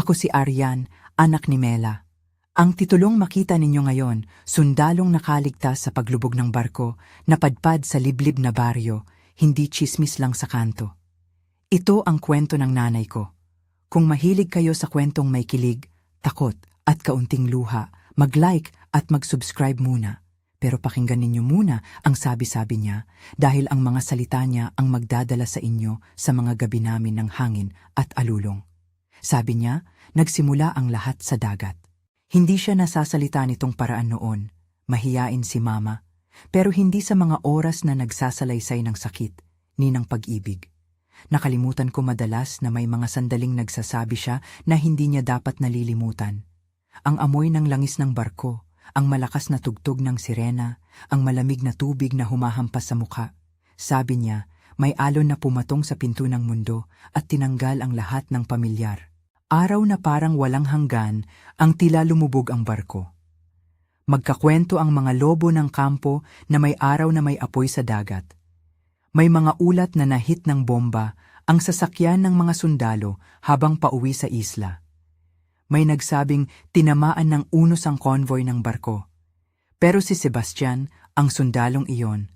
Ako si Arian, anak ni Mela. Ang titulong makita ninyo ngayon, sundalong nakaligtas sa paglubog ng barko, napadpad sa liblib na baryo, hindi tsismis lang sa kanto. Ito ang kwento ng nanay ko. Kung mahilig kayo sa kwentong may kilig, takot at kaunting luha, mag-like at mag-subscribe muna. Pero pakinggan ninyo muna ang sabi-sabi niya dahil ang mga salita niya ang magdadala sa inyo sa mga gabi namin ng hangin at alulong. Sabi niya, nagsimula ang lahat sa dagat. Hindi siya nasasalita nitong paraan noon, mahiyain si mama, pero hindi sa mga oras na nagsasalaysay ng sakit, ni ng pag-ibig. Nakalimutan ko madalas na may mga sandaling nagsasabi siya na hindi niya dapat nalilimutan. Ang amoy ng langis ng barko, ang malakas na tugtog ng sirena, ang malamig na tubig na humahampas sa mukha. Sabi niya, may alon na pumatong sa pinto ng mundo at tinanggal ang lahat ng pamilyar. Araw na parang walang hanggan, ang tila lumubog ang barko. Magkakwento ang mga lobo ng kampo na may araw na may apoy sa dagat. May mga ulat na nahit ng bomba ang sasakyan ng mga sundalo habang pauwi sa isla. May nagsabing tinamaan ng unos ang konvoy ng barko. Pero si Sebastian, ang sundalong iyon,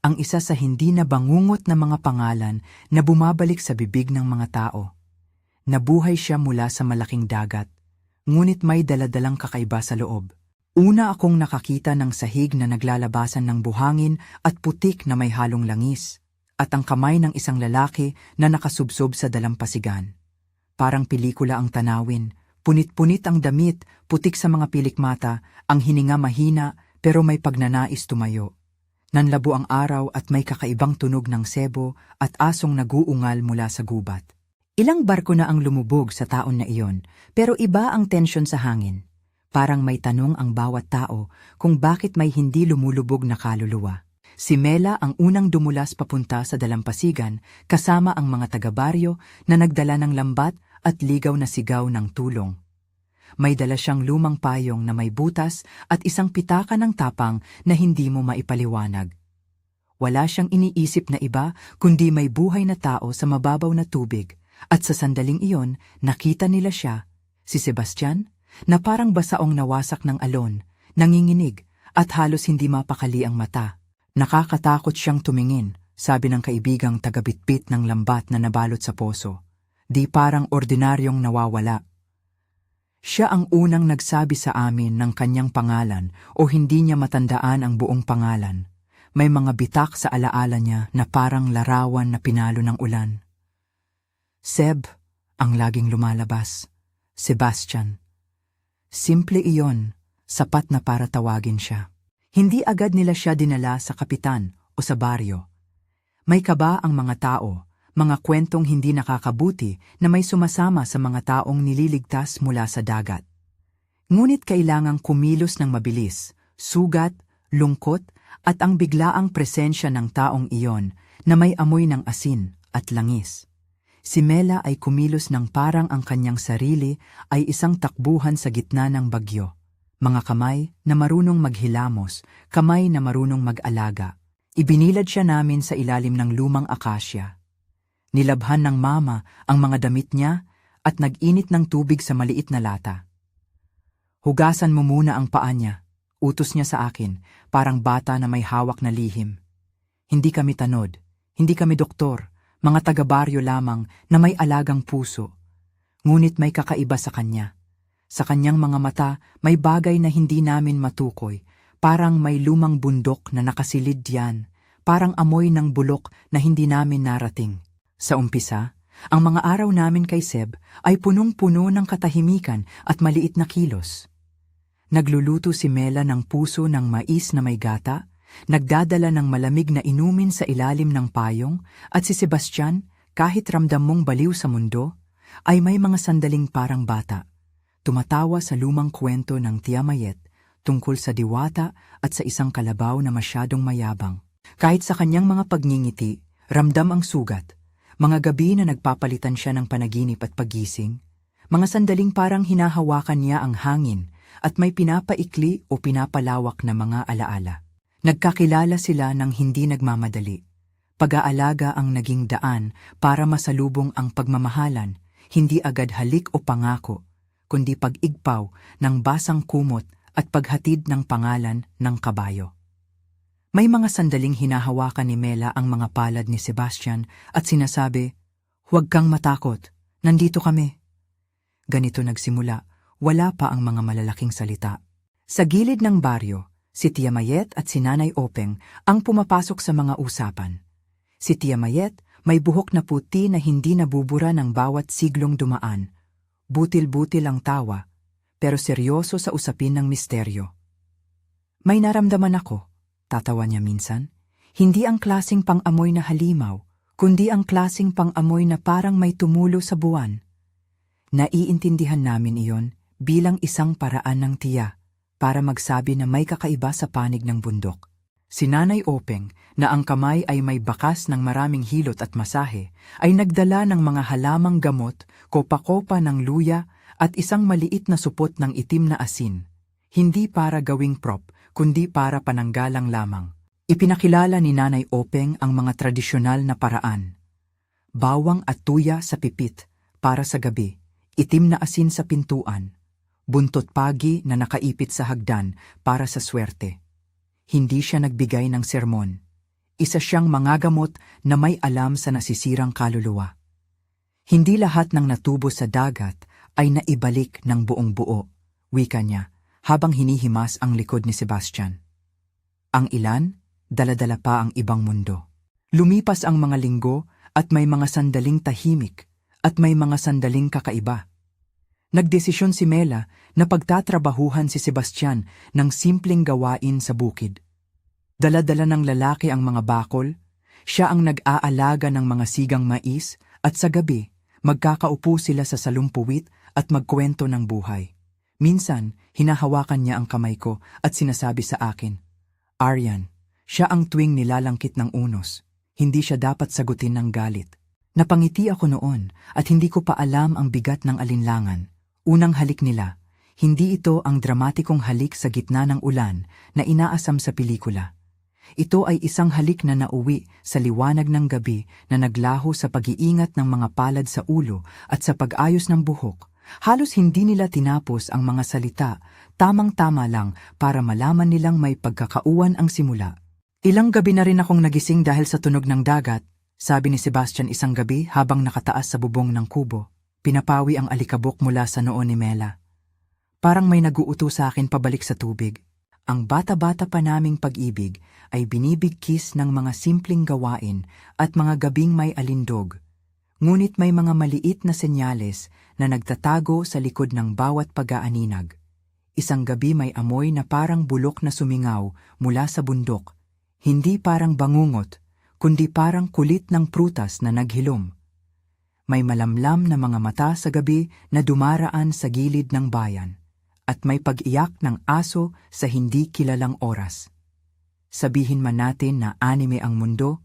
ang isa sa hindi na bangungot na mga pangalan na bumabalik sa bibig ng mga tao. Nabuhay siya mula sa malaking dagat, ngunit may daladalang kakaiba sa loob. Una akong nakakita ng sahig na naglalabasan ng buhangin at putik na may halong langis, at ang kamay ng isang lalaki na nakasubsob sa dalampasigan. Parang pelikula ang tanawin, punit-punit ang damit, putik sa mga pilikmata, ang hininga mahina pero may pagnanais tumayo. Nanlabo ang araw at may kakaibang tunog ng sebo at asong naguungal mula sa gubat. Ilang barko na ang lumubog sa taon na iyon, pero iba ang tensyon sa hangin. Parang may tanong ang bawat tao kung bakit may hindi lumulubog na kaluluwa. Si Mela ang unang dumulas papunta sa dalampasigan kasama ang mga taga-baryo na nagdala ng lambat at ligaw na sigaw ng tulong. May dala siyang lumang payong na may butas at isang pitaka ng tapang na hindi mo maipaliwanag. Wala siyang iniisip na iba kundi may buhay na tao sa mababaw na tubig. At sa sandaling iyon, nakita nila siya, si Sebastian, na parang basaong nawasak ng alon, nanginginig, at halos hindi mapakali ang mata. Nakakatakot siyang tumingin, sabi ng kaibigang tagabitbit ng lambat na nabalot sa poso. Di parang ordinaryong nawawala. Siya ang unang nagsabi sa amin ng kanyang pangalan o hindi niya matandaan ang buong pangalan. May mga bitak sa alaala niya na parang larawan na pinalo ng ulan. Seb, ang laging lumalabas. Sebastian. Simple iyon, sapat na para tawagin siya. Hindi agad nila siya dinala sa kapitan o sa baryo. May kaba ang mga tao, mga kwentong hindi nakakabuti na may sumasama sa mga taong nililigtas mula sa dagat. Ngunit kailangang kumilos ng mabilis, sugat, lungkot, at ang biglaang presensya ng taong iyon na may amoy ng asin at langis. Si Mela ay kumilos ng parang ang kanyang sarili ay isang takbuhan sa gitna ng bagyo. Mga kamay na marunong maghilamos, kamay na marunong mag-alaga. Ibinilad siya namin sa ilalim ng lumang akasya. Nilabhan ng mama ang mga damit niya at nag-init ng tubig sa maliit na lata. Hugasan mo muna ang paa niya, utos niya sa akin, parang bata na may hawak na lihim. Hindi kami tanod, hindi kami doktor. Mga taga-baryo lamang na may alagang puso. Ngunit may kakaiba sa kanya. Sa kanyang mga mata, may bagay na hindi namin matukoy. Parang may lumang bundok na nakasilid diyan. Parang amoy ng bulok na hindi namin narating. Sa umpisa, ang mga araw namin kay Seb ay punong-puno ng katahimikan at maliit na kilos. Nagluluto si Mela ng puso ng mais na may gata, nagdadala ng malamig na inumin sa ilalim ng payong, at si Sebastian, kahit ramdam mong baliw sa mundo, ay may mga sandaling parang bata. Tumatawa sa lumang kwento ng Tia Mayet tungkol sa diwata at sa isang kalabaw na masyadong mayabang. Kahit sa kanyang mga pagngingiti, ramdam ang sugat. Mga gabi na nagpapalitan siya ng panaginip at paggising, mga sandaling parang hinahawakan niya ang hangin at may pinapaikli o pinapalawak na mga alaala. Nagkakilala sila ng hindi nagmamadali. Pag-aalaga ang naging daan para masalubong ang pagmamahalan, hindi agad halik o pangako, kundi pag-igpaw ng basang kumot at paghatid ng pangalan ng kabayo. May mga sandaling hinahawakan ni Mela ang mga palad ni Sebastian at sinasabi, "Huwag kang matakot, nandito kami." Ganito nagsimula, wala pa ang mga malalaking salita. Sa gilid ng baryo, si Tia Mayet at si Nanay Openg ang pumapasok sa mga usapan. Si Tia Mayet may buhok na puti na hindi nabubura ng bawat siglong dumaan. Butil-butil ang tawa, pero seryoso sa usapin ng misteryo. "May naramdaman ako," tatawa niya minsan. "Hindi ang klasing pang-amoy na halimaw, kundi ang klasing pang-amoy na parang may tumulo sa buwan." Naiintindihan namin iyon bilang isang paraan ng tiya para magsabi na may kakaiba sa panig ng bundok. Si Nanay Openg, na ang kamay ay may bakas ng maraming hilot at masahe, ay nagdala ng mga halamang gamot, kopa-kopa ng luya at isang maliit na supot ng itim na asin. Hindi para gawing prop, kundi para pananggalang lamang. Ipinakilala ni Nanay Openg ang mga tradisyonal na paraan. Bawang at tuya sa pipit para sa gabi, itim na asin sa pintuan, buntot pagi na nakaipit sa hagdan para sa swerte. Hindi siya nagbigay ng sermon. Isa siyang mangagamot na may alam sa nasisirang kaluluwa. Hindi lahat ng natubo sa dagat ay naibalik ng buong buo, wika niya, habang hinihimas ang likod ni Sebastian. Ang ilan, dala-dala pa ang ibang mundo. Lumipas ang mga linggo at may mga sandaling tahimik at may mga sandaling kakaiba. Nagdesisyon si Mela na pagtatrabahuhan si Sebastian ng simpleng gawain sa bukid. Dala-dala ng lalaki ang mga bakol, siya ang nag-aalaga ng mga sigang mais at sa gabi, magkakaupo sila sa salumpuwit at magkwento ng buhay. Minsan, hinahawakan niya ang kamay ko at sinasabi sa akin, "Aryan, siya ang tuwing nilalangkit ng unos. Hindi siya dapat sagutin ng galit." Napangiti ako noon at hindi ko pa alam ang bigat ng alinlangan. Unang halik nila, hindi ito ang dramatikong halik sa gitna ng ulan na inaasam sa pelikula. Ito ay isang halik na nauwi sa liwanag ng gabi na naglaho sa pag-iingat ng mga palad sa ulo at sa pag-ayos ng buhok. Halos hindi nila tinapos ang mga salita, tamang-tama lang para malaman nilang may pagkakauwan ang simula. "Ilang gabi na rin akong nagising dahil sa tunog ng dagat," sabi ni Sebastian isang gabi habang nakataas sa bubong ng kubo. Pinapawi ang alikabok mula sa noo ni Mela. Parang may naguuto sa akin pabalik sa tubig. Ang bata-bata pa naming pag-ibig ay binibigkis ng mga simpleng gawain at mga gabing may alindog. Ngunit may mga maliit na senyales na nagtatago sa likod ng bawat pag-aaninag. Isang gabi may amoy na parang bulok na sumingaw mula sa bundok. Hindi parang bangungot, kundi parang kulit ng prutas na naghilom. May malamlam na mga mata sa gabi na dumaraan sa gilid ng bayan, at may pag-iyak ng aso sa hindi kilalang oras. Sabihin man natin na anime ang mundo,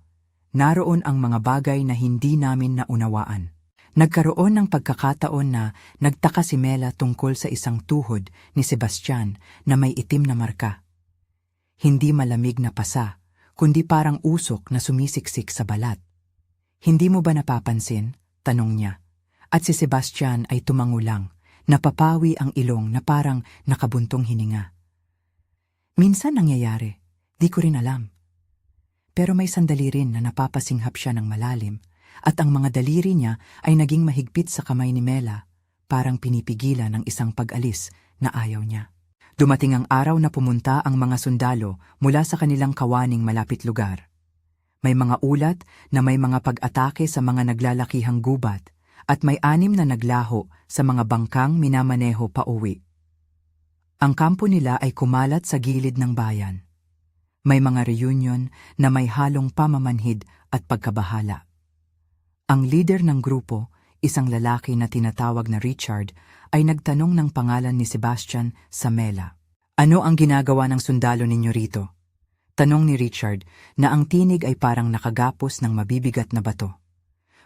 naroon ang mga bagay na hindi namin naunawaan. Nagkaroon ng pagkakataon na nagtaka si Mela tungkol sa isang tuhod ni Sebastian na may itim na marka. Hindi malamig na pasa, kundi parang usok na sumisiksik sa balat. "Hindi mo ba napapansin?" tanong niya. At si Sebastian ay tumangulang, napapawi ang ilong na parang nakabuntong hininga. "Minsan nangyayari, di ko rin alam." Pero may sandali rin na napapasinghap siya ng malalim at ang mga daliri niya ay naging mahigpit sa kamay ni Mela, parang pinipigilan ng isang pag-alis na ayaw niya. Dumating ang araw na pumunta ang mga sundalo mula sa kanilang kawaning malapit lugar. May mga ulat na may mga pag-atake sa mga naglalakihang gubat at may 6 na naglaho sa mga bangkang minamaneho pa uwi. Ang kampo nila ay kumalat sa gilid ng bayan. May mga reunion na may halong pamamanhid at pagkabahala. Ang leader ng grupo, isang lalaki na tinatawag na Richard, ay nagtanong ng pangalan ni Sebastian sa Mela. "Ano ang ginagawa ng sundalo ninyo rito?" Tanong ni Richard na ang tinig ay parang nakagapos ng mabibigat na bato.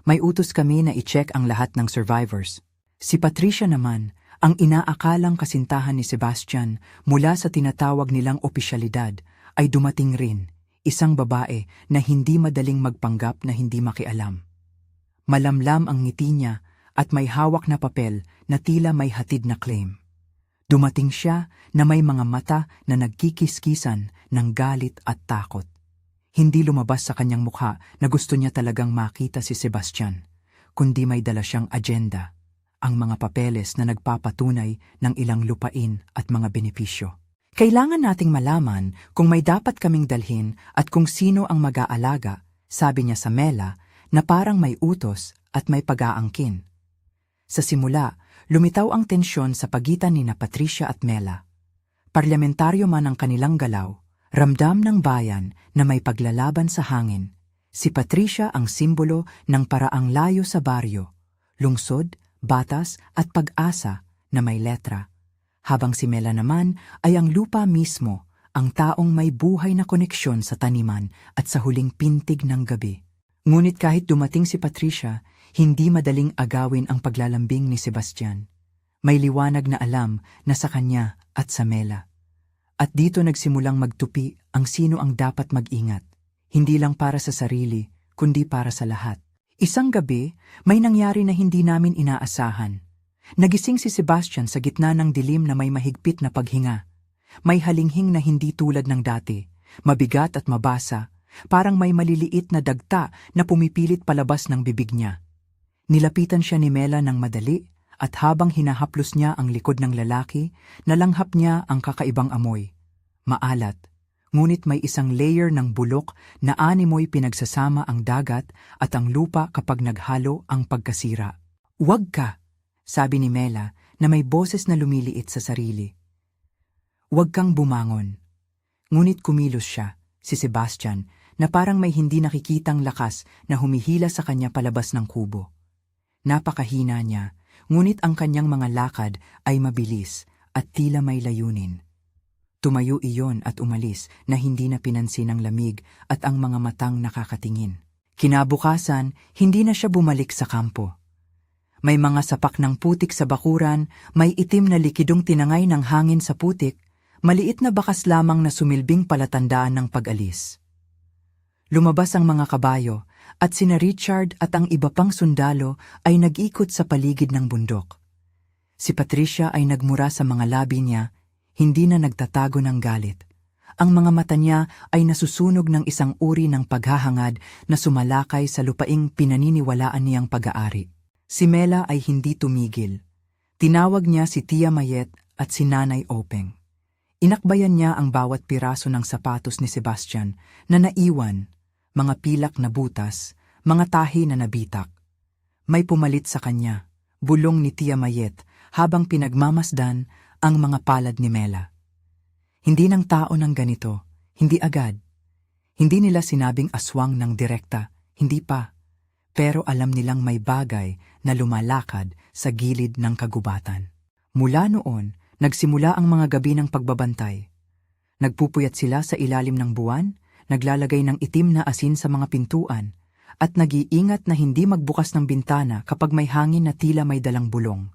"May utos kami na i-check ang lahat ng survivors." Si Patricia naman, ang inaakalang kasintahan ni Sebastian mula sa tinatawag nilang opisyalidad, ay dumating rin, isang babae na hindi madaling magpanggap na hindi makialam. Malamlam ang ngiti niya at may hawak na papel na tila may hatid na claim. Dumating siya na may mga mata na nagkikiskisan ng galit at takot. Hindi lumabas sa kanyang mukha na gusto niya talagang makita si Sebastian, kundi may dala siyang agenda, ang mga papeles na nagpapatunay ng ilang lupain at mga benepisyo. Kailangan nating malaman kung may dapat kaming dalhin at kung sino ang mag-aalaga, sabi niya sa Mela na parang may utos at may pag-aangkin. Sa simula, lumitaw ang tensyon sa pagitan ni Patricia at Mela. Parlamentaryo man ang kanilang galaw, ramdam ng bayan na may paglalaban sa hangin. Si Patricia ang simbolo ng paraang layo sa baryo, lungsod, batas at pag-asa na may letra. Habang si Mela naman ay ang lupa mismo, ang taong may buhay na koneksyon sa taniman at sa huling pintig ng gabi. Ngunit kahit dumating si Patricia, hindi madaling agawin ang paglalambing ni Sebastian. May liwanag na alam na sa kanya at sa Mela. At dito nagsimulang magtupi ang sino ang dapat mag-ingat. Hindi lang para sa sarili, kundi para sa lahat. Isang gabi, may nangyari na hindi namin inaasahan. Nagising si Sebastian sa gitna ng dilim na may mahigpit na paghinga. May halinghing na hindi tulad ng dati, mabigat at mabasa, parang may maliliit na dagta na pumipilit palabas ng bibig niya. Nilapitan siya ni Mela ng madali at habang hinahaplos niya ang likod ng lalaki, nalanghap niya ang kakaibang amoy. Maalat, ngunit may isang layer ng bulok na animoy pinagsasama ang dagat at ang lupa kapag naghalo ang pagkasira. "Huwag ka," sabi ni Mela na may boses na lumiliit sa sarili. "Huwag kang bumangon." Ngunit kumilos siya, si Sebastian, na parang may hindi nakikitang lakas na humihila sa kanya palabas ng kubo. Napakahina niya, ngunit ang kanyang mga lakad ay mabilis at tila may layunin. Tumayo iyon at umalis na hindi na pinansin ang lamig at ang mga matang nakakatingin. Kinabukasan, hindi na siya bumalik sa kampo. May mga sapak ng putik sa bakuran, may itim na likidong tinangay ng hangin sa putik, maliit na bakas lamang na sumilbing palatandaan ng pag-alis. Lumabas ang mga kabayo, at sina Richard at ang iba pang sundalo ay nag-ikot sa paligid ng bundok. Si Patricia ay nagmura sa mga labi niya, hindi na nagtatago ng galit. Ang mga mata niya ay nasusunog ng isang uri ng paghahangad na sumalakay sa lupaing pinaniniwalaan niyang pag-aari. Si Mela ay hindi tumigil. Tinawag niya si Tia Mayet at si Nanay Openg. Inakbayan niya ang bawat piraso ng sapatos ni Sebastian na naiwan, mga pilak na butas, mga tahi na nabitak. May pumalit sa kanya, bulong ni Tia Mayet habang pinagmamasdan ang mga palad ni Mela. Hindi ng tao ng ganito, hindi agad. Hindi nila sinabing aswang ng direkta, hindi pa. Pero alam nilang may bagay na lumalakad sa gilid ng kagubatan. Mula noon, nagsimula ang mga gabi ng pagbabantay. Nagpupuyat sila sa ilalim ng buwan, naglalagay ng itim na asin sa mga pintuan, at nag-iingat na hindi magbukas ng bintana kapag may hangin na tila may dalang bulong.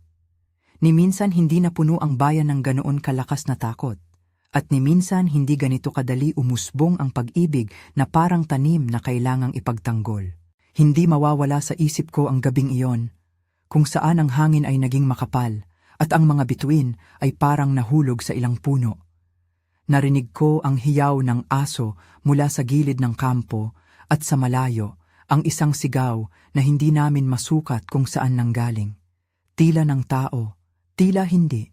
Ni minsan hindi napuno ang bayan ng ganoon kalakas na takot, at ni minsan hindi ganito kadali umusbong ang pag-ibig na parang tanim na kailangang ipagtanggol. Hindi mawawala sa isip ko ang gabing iyon, kung saan ang hangin ay naging makapal, at ang mga bituin ay parang nahulog sa ilang puno. Narinig ko ang hiyaw ng aso mula sa gilid ng kampo at sa malayo ang isang sigaw na hindi namin masukat kung saan nanggaling. Tila ng tao, tila hindi.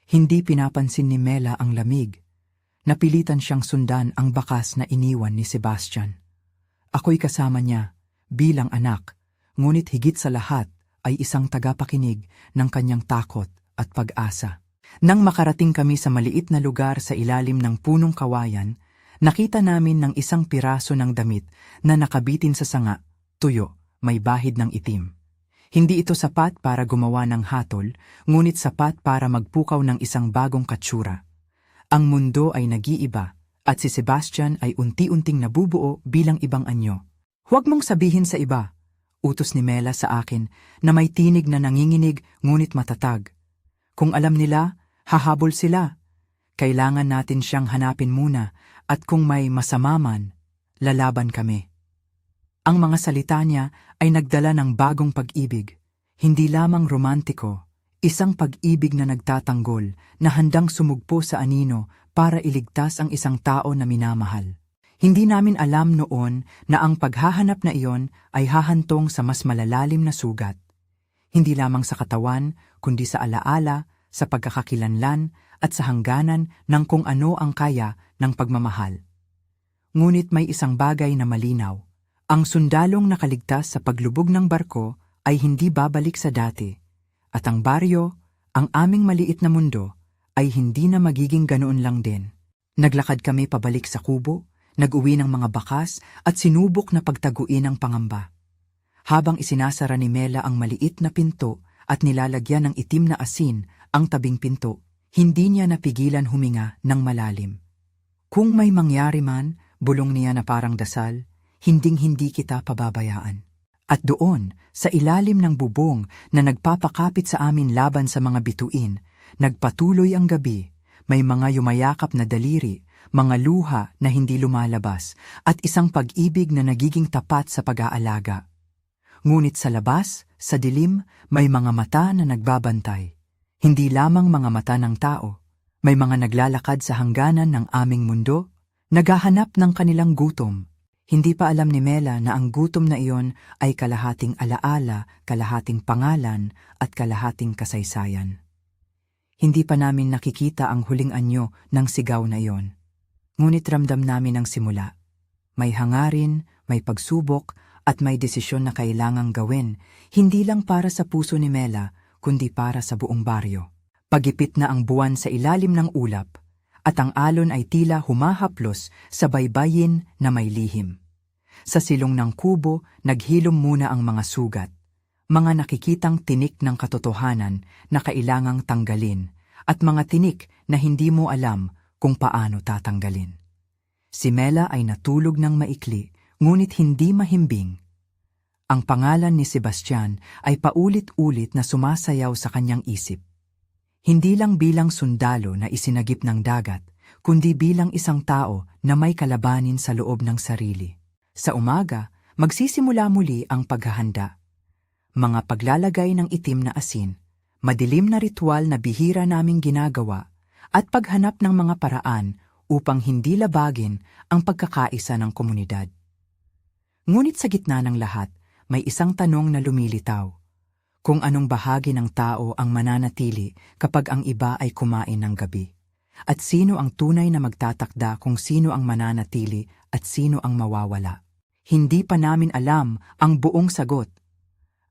Hindi pinapansin ni Mela ang lamig. Napilitan siyang sundan ang bakas na iniwan ni Sebastian. Ako'y kasama niya, bilang anak, ngunit higit sa lahat ay isang tagapakinig ng kanyang takot at pag-asa. Nang makarating kami sa maliit na lugar sa ilalim ng punong kawayan, nakita namin ng isang piraso ng damit na nakabitin sa sanga, tuyo, may bahid ng itim. Hindi ito sapat para gumawa ng hatol, ngunit sapat para magpukaw ng isang bagong katsura. Ang mundo ay nag-iiba, at si Sebastian ay unti-unting nabubuo bilang ibang anyo. "Huwag mong sabihin sa iba," utos ni Mela sa akin na may tinig na nanginginig ngunit matatag. "Kung alam nila, hahabol sila. Kailangan natin siyang hanapin muna at kung may masama man, lalaban kami." Ang mga salita niya ay nagdala ng bagong pag-ibig. Hindi lamang romantiko, isang pag-ibig na nagtatanggol na handang sumugpo sa anino para iligtas ang isang tao na minamahal. Hindi namin alam noon na ang paghahanap na iyon ay hahantong sa mas malalalim na sugat. Hindi lamang sa katawan, kundi sa alaala, sa pagkakakilanlan at sa hangganan ng kung ano ang kaya ng pagmamahal. Ngunit may isang bagay na malinaw. Ang sundalong nakaligtas sa paglubog ng barko ay hindi babalik sa dati. At ang baryo, ang aming maliit na mundo, ay hindi na magiging ganoon lang din. Naglakad kami pabalik sa kubo, nag-uwi ng mga bakas at sinubok na pagtaguin ang pangamba. Habang isinasara ni Mela ang maliit na pinto at nilalagyan ng itim na asin ang tabing pinto, hindi niya napigilan huminga ng malalim. Kung may mangyari man, bulong niya na parang dasal, hinding-hindi kita pababayaan. At doon, sa ilalim ng bubong na nagpapakapit sa amin laban sa mga bituin, nagpatuloy ang gabi, may mga yumayakap na daliri, mga luha na hindi lumalabas, at isang pag-ibig na nagiging tapat sa pag-aalaga. Ngunit sa labas, sa dilim, may mga mata na nagbabantay. Hindi lamang mga mata ng tao, may mga naglalakad sa hangganan ng aming mundo, naghahanap ng kanilang gutom. Hindi pa alam ni Mela na ang gutom na iyon ay kalahating alaala, kalahating pangalan, at kalahating kasaysayan. Hindi pa namin nakikita ang huling anyo ng sigaw na iyon. Ngunit ramdam namin ang simula. May hangarin, may pagsubok, at may desisyon na kailangang gawin, hindi lang para sa puso ni Mela, kundi para sa buong baryo. Pagipit na ang buwan sa ilalim ng ulap, at ang alon ay tila humahaplos sa baybayin na may lihim. Sa silong ng kubo, naghilom muna ang mga sugat, mga nakikitang tinik ng katotohanan na kailangang tanggalin, at mga tinik na hindi mo alam kung paano tatanggalin. Si Mela ay natulog ng maikli, ngunit hindi mahimbing. Ang pangalan ni Sebastian ay paulit-ulit na sumasayaw sa kanyang isip. Hindi lang bilang sundalo na isinagip ng dagat, kundi bilang isang tao na may kalabanin sa loob ng sarili. Sa umaga, magsisimula muli ang paghahanda. Mga paglalagay ng itim na asin, madilim na ritual na bihira naming ginagawa, at paghanap ng mga paraan upang hindi labagin ang pagkakaisa ng komunidad. Ngunit sa gitna ng lahat, may isang tanong na lumilitaw. Kung anong bahagi ng tao ang mananatili kapag ang iba ay kumain ng gabi? At sino ang tunay na magtatakda kung sino ang mananatili at sino ang mawawala? Hindi pa namin alam ang buong sagot.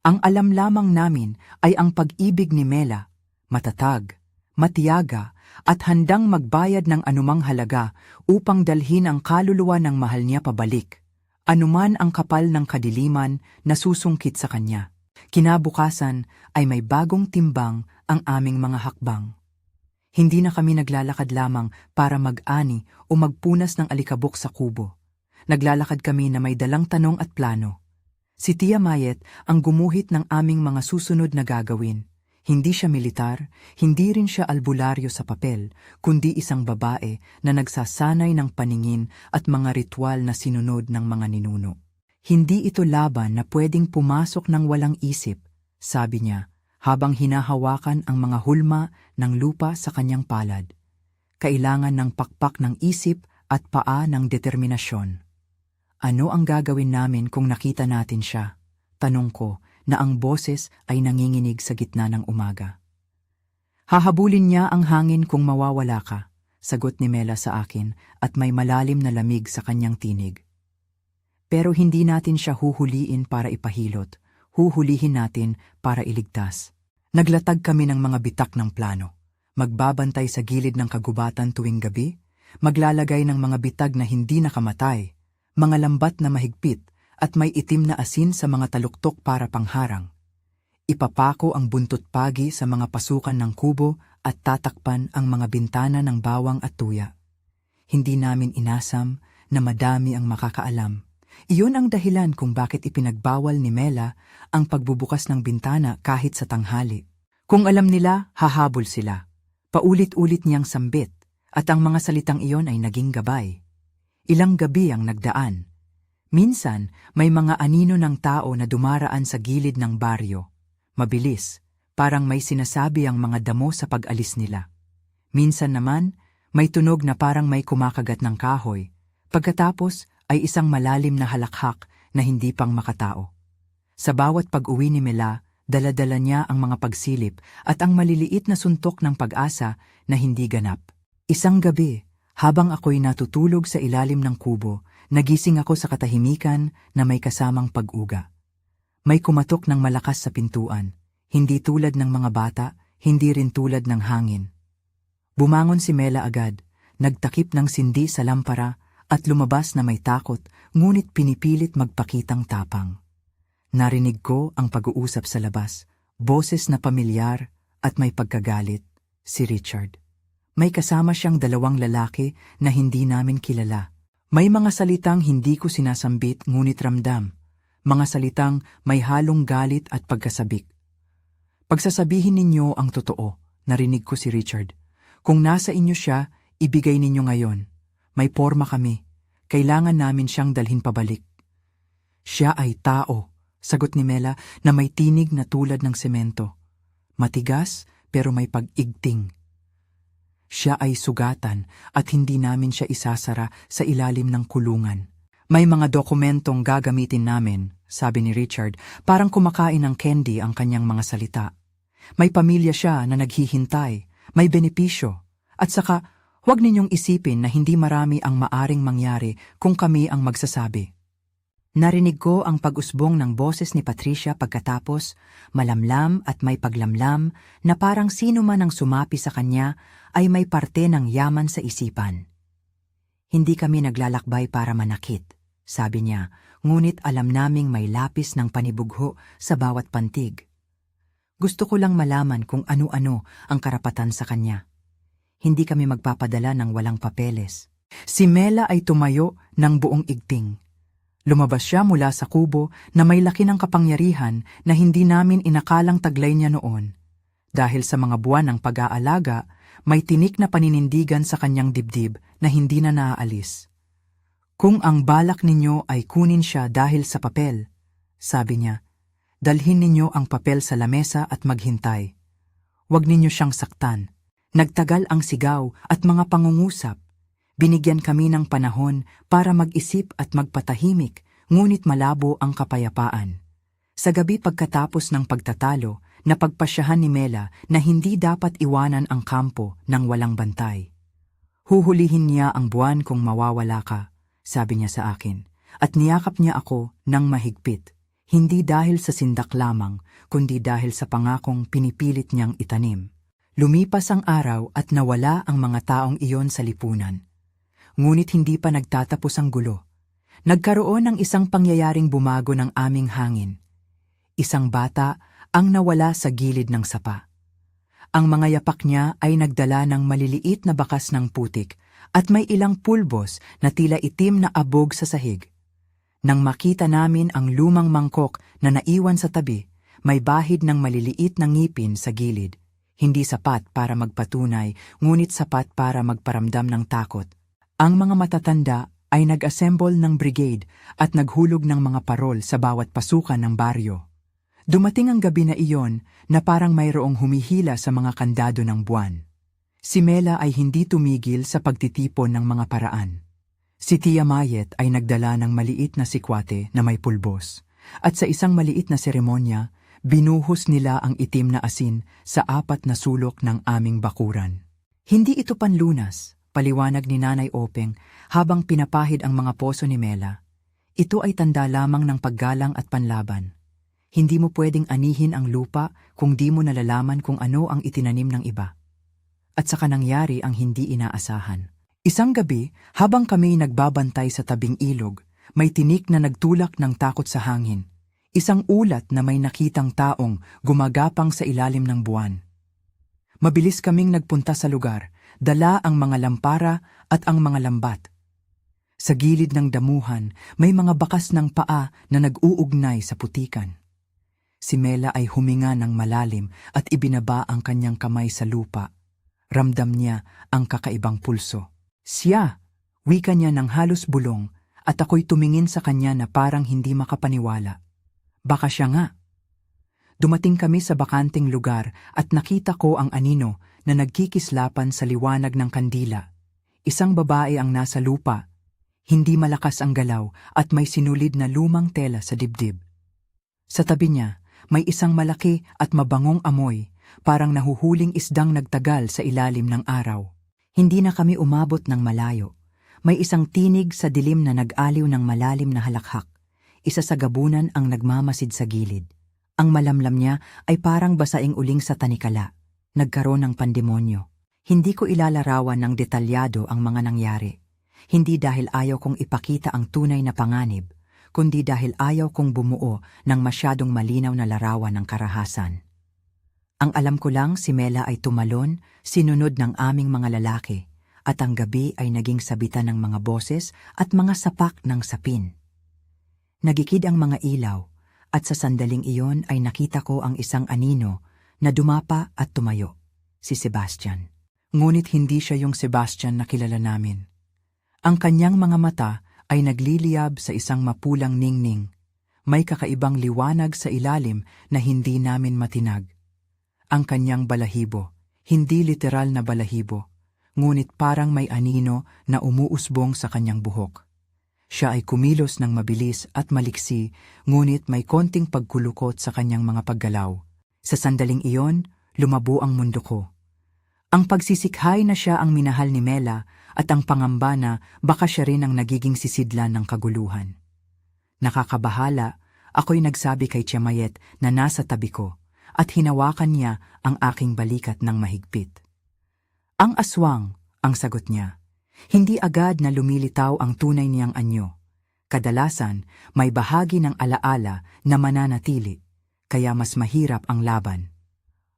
Ang alam lamang namin ay ang pag-ibig ni Mela, matatag, matiyaga, at handang magbayad ng anumang halaga upang dalhin ang kaluluwa ng mahal niya pabalik, anuman ang kapal ng kadiliman na susungkit sa kanya. Kinabukasan ay may bagong timbang ang aming mga hakbang. Hindi na kami naglalakad lamang para mag-ani o magpunas ng alikabok sa kubo. Naglalakad kami na may dalang tanong at plano. Si Tia Mayet ang gumuhit ng aming mga susunod na gagawin. Hindi siya militar, hindi rin siya albularyo sa papel, kundi isang babae na nagsasanay ng paningin at mga ritual na sinunod ng mga ninuno. Hindi ito laban na pwedeng pumasok ng walang isip, sabi niya, habang hinahawakan ang mga hulma ng lupa sa kanyang palad. Kailangan ng pakpak ng isip at paa ng determinasyon. Ano ang gagawin namin kung nakita natin siya? Tanong ko, na ang boses ay nanginginig sa gitna ng umaga. Hahabulin niya ang hangin kung mawawala ka, sagot ni Mela sa akin at may malalim na lamig sa kanyang tinig. Pero hindi natin siya huhuliin para ipahilot, huhulihin natin para iligtas. Naglatag kami ng mga bitak ng plano. Magbabantay sa gilid ng kagubatan tuwing gabi, maglalagay ng mga bitag na hindi nakamatay, mga lambat na mahigpit, at may itim na asin sa mga taluktok para pangharang. Ipapako ang buntot pagi sa mga pasukan ng kubo at tatakpan ang mga bintana ng bawang at tuya. Hindi namin inasam na madami ang makakaalam. Iyon ang dahilan kung bakit ipinagbawal ni Mela ang pagbubukas ng bintana kahit sa tanghali. Kung alam nila, hahabol sila. Paulit-ulit niyang sambit at ang mga salitang iyon ay naging gabay. Ilang gabi ang nagdaan. Minsan, may mga anino ng tao na dumaraan sa gilid ng baryo. Mabilis, parang may sinasabi ang mga damo sa pag-alis nila. Minsan naman, may tunog na parang may kumakagat ng kahoy. Pagkatapos ay isang malalim na halakhak na hindi pang makatao. Sa bawat pag-uwi ni Mela, dala-dala niya ang mga pagsilip at ang maliliit na suntok ng pag-asa na hindi ganap. Isang gabi, habang ako'y natutulog sa ilalim ng kubo, nagising ako sa katahimikan na may kasamang pag-uga. May kumatok ng malakas sa pintuan, hindi tulad ng mga bata, hindi rin tulad ng hangin. Bumangon si Mela agad, nagtakip ng sindi sa lampara at lumabas na may takot, ngunit pinipilit magpakitang tapang. Narinig ko ang pag-uusap sa labas, boses na pamilyar at may pagkagalit, si Richard. May kasama siyang 2 lalaki na hindi namin kilala. May mga salitang hindi ko sinasambit ngunit ramdam, mga salitang may halong galit at pagkasabik. Pagsasabihin ninyo ang totoo, narinig ko si Richard. Kung nasa inyo siya, ibigay ninyo ngayon. May porma kami. Kailangan namin siyang dalhin pabalik. Siya ay tao, sagot ni Mela na may tinig na tulad ng semento. Matigas pero may pag-igting. Siya ay sugatan at hindi namin siya isasara sa ilalim ng kulungan. May mga dokumentong gagamitin namin, sabi ni Richard, parang kumakain ng candy ang kanyang mga salita. May pamilya siya na naghihintay. May benepisyo. At saka, huwag ninyong isipin na hindi marami ang maaring mangyari kung kami ang magsasabi. Narinig ko ang pag-usbong ng boses ni Patricia pagkatapos, malamlam at may paglamlam na parang sino man ang sumapi sa kanya ay may parte ng yaman sa isipan. Hindi kami naglalakbay para manakit, sabi niya, ngunit alam naming may lapis ng panibugho sa bawat pantig. Gusto ko lang malaman kung ano-ano ang karapatan sa kanya. Hindi kami magpapadala ng walang papeles. Si Mela ay tumayo ng buong igting. Lumabas siya mula sa kubo na may laki ng kapangyarihan na hindi namin inakalang taglay niya noon. Dahil sa mga buwan ng pag-aalaga, may tinik na paninindigan sa kanyang dibdib na hindi na naaalis. Kung ang balak ninyo ay kunin siya dahil sa papel, sabi niya, dalhin ninyo ang papel sa lamesa at maghintay. Huwag ninyo siyang saktan. Nagtagal ang sigaw at mga pangungusap. Binigyan kami ng panahon para mag-isip at magpatahimik, ngunit malabo ang kapayapaan. Sa gabi pagkatapos ng pagtatalo, napagpasyahan ni Mela na hindi dapat iwanan ang kampo ng walang bantay. Huhulihin niya ang buwan kung mawawala ka, sabi niya sa akin, at niyakap niya ako ng mahigpit. Hindi dahil sa sindak lamang, kundi dahil sa pangakong pinipilit niyang itanim. Lumipas ang araw at nawala ang mga taong iyon sa lipunan. Ngunit hindi pa nagtatapos ang gulo. Nagkaroon ng isang pangyayaring bumago ng aming hangin. Isang bata ang nawala sa gilid ng sapa. Ang mga yapak niya ay nagdala ng maliliit na bakas ng putik at may ilang pulbos na tila itim na abog sa sahig. Nang makita namin ang lumang mangkok na naiwan sa tabi, may bahid ng maliliit na ngipin sa gilid. Hindi sapat para magpatunay, ngunit sapat para magparamdam ng takot. Ang mga matatanda ay nag-assemble ng brigade at naghulog ng mga parol sa bawat pasukan ng baryo. Dumating ang gabi na iyon na parang mayroong humihila sa mga kandado ng buwan. Si Mela ay hindi tumigil sa pagtitipon ng mga paraan. Si Tia Mayet ay nagdala ng maliit na sikwate na may pulbos, at sa isang maliit na seremonya, binuhos nila ang itim na asin sa 4 na sulok ng aming bakuran. Hindi ito panlunas, paliwanag ni Nanay Openg habang pinapahid ang mga poso ni Mela. Ito ay tanda lamang ng paggalang at panlaban. Hindi mo pwedeng anihin ang lupa kung di mo nalalaman kung ano ang itinanim ng iba. At saka nangyari ang hindi inaasahan. Isang gabi, habang kami nagbabantay sa tabing ilog, may tinik na nagtulak ng takot sa hangin. Isang ulat na may nakitang taong gumagapang sa ilalim ng buwan. Mabilis kaming nagpunta sa lugar, dala ang mga lampara at ang mga lambat. Sa gilid ng damuhan, may mga bakas ng paa na nag-uugnay sa putikan. Si Mela ay huminga ng malalim at ibinaba ang kanyang kamay sa lupa. Ramdam niya ang kakaibang pulso. Siya, wika niya ng halos bulong, at ako'y tumingin sa kanya na parang hindi makapaniwala. Baka siya nga. Dumating kami sa bakanting lugar at nakita ko ang anino na nagkikislapan sa liwanag ng kandila. Isang babae ang nasa lupa. Hindi malakas ang galaw at may sinulid na lumang tela sa dibdib. Sa tabi niya, may isang malaki at mabangong amoy, parang nahuhuling isdang nagtagal sa ilalim ng araw. Hindi na kami umabot ng malayo. May isang tinig sa dilim na nag-aliw ng malalim na halakhak. Isa sa gabunan ang nagmamasid sa gilid. Ang malamlam niya ay parang basaing uling sa tanikala. Nagkaroon ng pandemonyo. Hindi ko ilalarawan ng detalyado ang mga nangyari. Hindi dahil ayaw kong ipakita ang tunay na panganib, kundi dahil ayaw kong bumuo ng masyadong malinaw na larawan ng karahasan. Ang alam ko lang, si Mela ay tumalon, sinunod ng aming mga lalaki, at ang gabi ay naging sabitan ng mga boses at mga sapak ng sapin. Nagikid ang mga ilaw, at sa sandaling iyon ay nakita ko ang isang anino na dumapa at tumayo, si Sebastian. Ngunit hindi siya yung Sebastian na kilala namin. Ang kanyang mga mata ay nagliliyab sa isang mapulang ningning. May kakaibang liwanag sa ilalim na hindi namin matinag. Ang kanyang balahibo, hindi literal na balahibo, ngunit parang may anino na umuusbong sa kanyang buhok. Siya ay kumilos ng mabilis at maliksi, ngunit may konting pagkulukot sa kanyang mga paggalaw. Sa sandaling iyon, lumabo ang mundo ko. Ang pagsisikhay na siya ang minahal ni Mela at ang pangamba na baka siya rin ang nagiging sisidlan ng kaguluhan. Nakakabahala, ako'y nagsabi kay Tiamayet na nasa tabi ko at hinawakan niya ang aking balikat ng mahigpit. Ang aswang, ang sagot niya. Hindi agad na lumilitaw ang tunay niyang anyo. Kadalasan, may bahagi ng alaala na mananatili, kaya mas mahirap ang laban.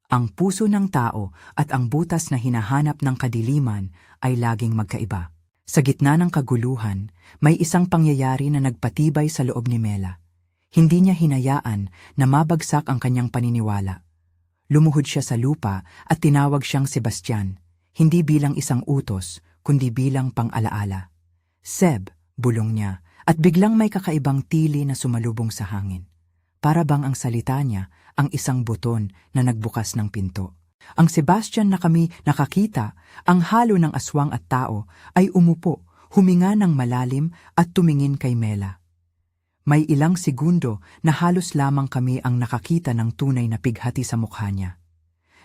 Ang puso ng tao at ang butas na hinahanap ng kadiliman ay laging magkaiba. Sa gitna ng kaguluhan, may isang pangyayari na nagpatibay sa loob ni Mela. Hindi niya hinayaan na mabagsak ang kanyang paniniwala. Lumuhod siya sa lupa at tinawag siyang Sebastian, hindi bilang isang utos, kundi bilang pang-alaala. Seb, bulong niya, at biglang may kakaibang tili na sumalubong sa hangin. Para bang ang salita niya ang isang buton na nagbukas ng pinto. Ang Sebastian na kami nakakita, ang halo ng aswang at tao, ay umupo, huminga ng malalim at tumingin kay Mela. May ilang segundo na halos lamang kami ang nakakita ng tunay na pighati sa mukha niya.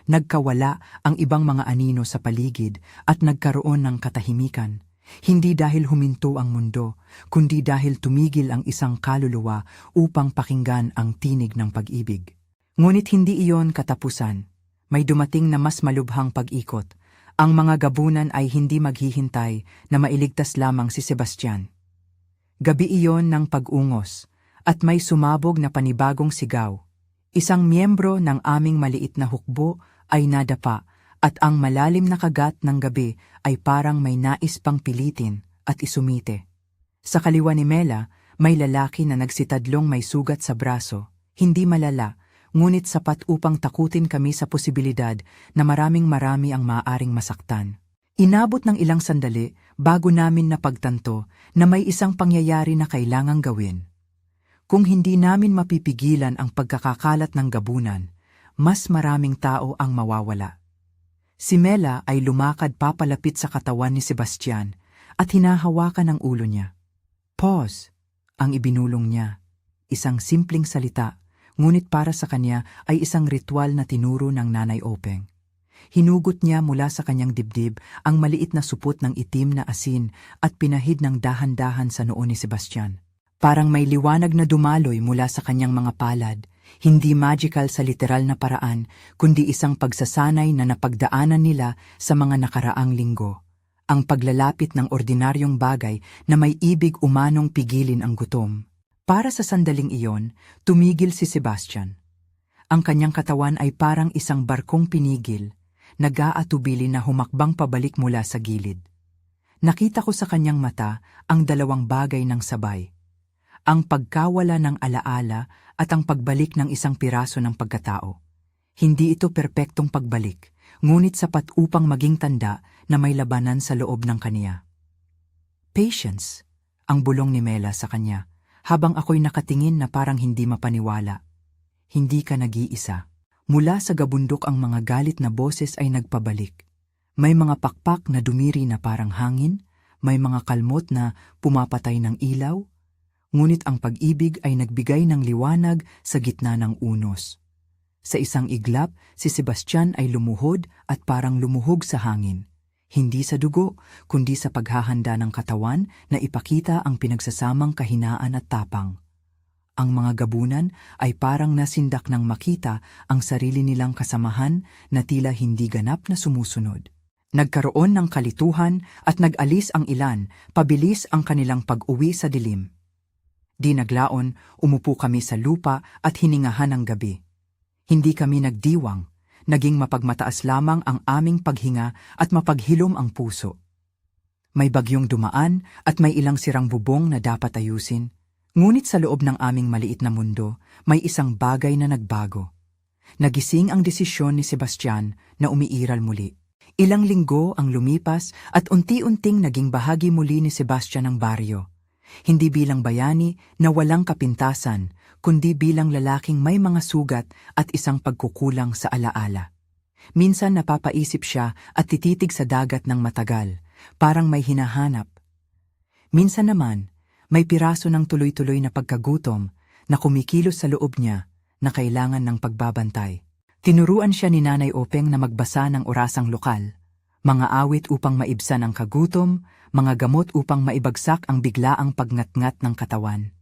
Nagkawala ang ibang mga anino sa paligid at nagkaroon ng katahimikan. Hindi dahil huminto ang mundo, kundi dahil tumigil ang isang kaluluwa upang pakinggan ang tinig ng pag-ibig. Ngunit hindi iyon katapusan. May dumating na mas malubhang pag-ikot. Ang mga gabunan ay hindi maghihintay na mailigtas lamang si Sebastian. Gabi iyon ng pag-ungos, at may sumabog na panibagong sigaw. Isang miyembro ng aming maliit na hukbo ay nadapa, at ang malalim na kagat ng gabi ay parang may nais pang pilitin at isumite. Sa kaliwa ni Mela, may lalaki na nagsitadlong may sugat sa braso, hindi malala, ngunit sapat upang takutin kami sa posibilidad na marami ang maaaring masaktan. Inabot ng ilang sandali bago namin napagtanto na may isang pangyayari na kailangang gawin. Kung hindi namin mapipigilan ang pagkakakalat ng gabunan, mas maraming tao ang mawawala. Si Mela ay lumakad papalapit sa katawan ni Sebastian at hinahawakan ang ulo niya. Pause, ang ibinulong niya. Isang simpleng salita, ngunit para sa kanya ay isang ritual na tinuro ng Nanay Openg. Hinugot niya mula sa kanyang dibdib ang maliit na supot ng itim na asin at pinahid ng dahan-dahan sa noo ni Sebastian. Parang may liwanag na dumaloy mula sa kanyang mga palad. Hindi magical sa literal na paraan, kundi isang pagsasanay na napagdaanan nila sa mga nakaraang linggo. Ang paglalapit ng ordinaryong bagay na may ibig umanong pigilin ang gutom. Para sa sandaling iyon, tumigil si Sebastian. Ang kanyang katawan ay parang isang barkong pinigil, nag-aatubili na humakbang pabalik mula sa gilid. Nakita ko sa kanyang mata ang dalawang bagay ng sabay. Ang pagkawala ng alaala at ang pagbalik ng isang piraso ng pagkatao. Hindi ito perpektong pagbalik, ngunit sapat upang maging tanda na may labanan sa loob ng kaniya. Patience, ang bulong ni Mela sa kanya, habang ako'y nakatingin na parang hindi mapaniwala. hindi ka nag-iisa. Mula sa gabundok ang mga galit na boses ay nagpabalik. May mga pakpak na dumiri na parang hangin, may mga kalmot na pumapatay ng ilaw, ngunit ang pag-ibig ay nagbigay ng liwanag sa gitna ng unos. Sa isang iglap, si Sebastian ay lumuhod at parang lumuhog sa hangin. Hindi sa dugo, kundi sa paghahanda ng katawan na ipakita ang pinagsasamang kahinaan at tapang. Ang mga gabunan ay parang nasindak ng makita ang sarili nilang kasamahan na tila hindi ganap na sumusunod. Nagkaroon ng kalituhan at nag-alis ang ilan, pabilis ang kanilang pag-uwi sa dilim. Di naglaon, umupo kami sa lupa at hiningahan ang gabi. Hindi kami nagdiwang, naging mapagmataas lamang ang aming paghinga at mapaghilom ang puso. May bagyong dumaan at may ilang sirang bubong na dapat ayusin, ngunit sa loob ng aming maliit na mundo, may isang bagay na nagbago. Nagising ang desisyon ni Sebastian na umiiral muli. Ilang linggo ang lumipas at unti-unting naging bahagi muli ni Sebastian ng baryo. Hindi bilang bayani na walang kapintasan, kundi bilang lalaking may mga sugat at isang pagkukulang sa alaala. Minsan napapaisip siya at tititig sa dagat ng matagal, parang may hinahanap. Minsan naman, may piraso ng tuloy-tuloy na pagkagutom na kumikilos sa loob niya na kailangan ng pagbabantay. Tinuruan siya ni Nanay Openg na magbasa ng orasang lokal, mga awit upang maibsan ang kagutom, mga gamot upang maibagsak ang biglaang pagngat-ngat ng katawan.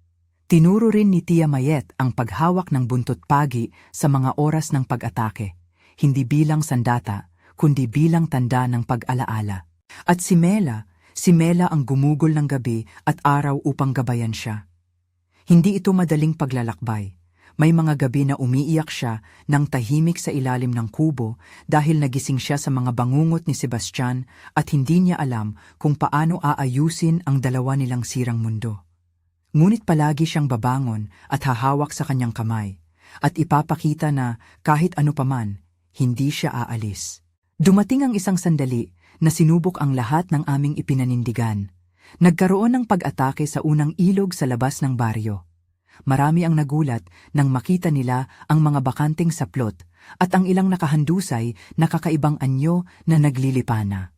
Tinuro rin ni Tia Mayet ang paghawak ng buntot pagi sa mga oras ng pag-atake, hindi bilang sandata, kundi bilang tanda ng pag-alaala. At si Mela ang gumugol ng gabi at araw upang gabayan siya. Hindi ito madaling paglalakbay. May mga gabi na umiiyak siya nang tahimik sa ilalim ng kubo dahil nagising siya sa mga bangungot ni Sebastian at hindi niya alam kung paano aayusin ang dalawa nilang sirang mundo. Ngunit palagi siyang babangon at hahawak sa kanyang kamay at ipapakita na kahit ano paman, hindi siya aalis. Dumating ang isang sandali na sinubok ang lahat ng aming ipinanindigan. Nagkaroon ng pag-atake sa unang ilog sa labas ng baryo. Marami ang nagulat nang makita nila ang mga bakanteng saplot at ang ilang nakahandusay na kakaibang anyo na naglilipana.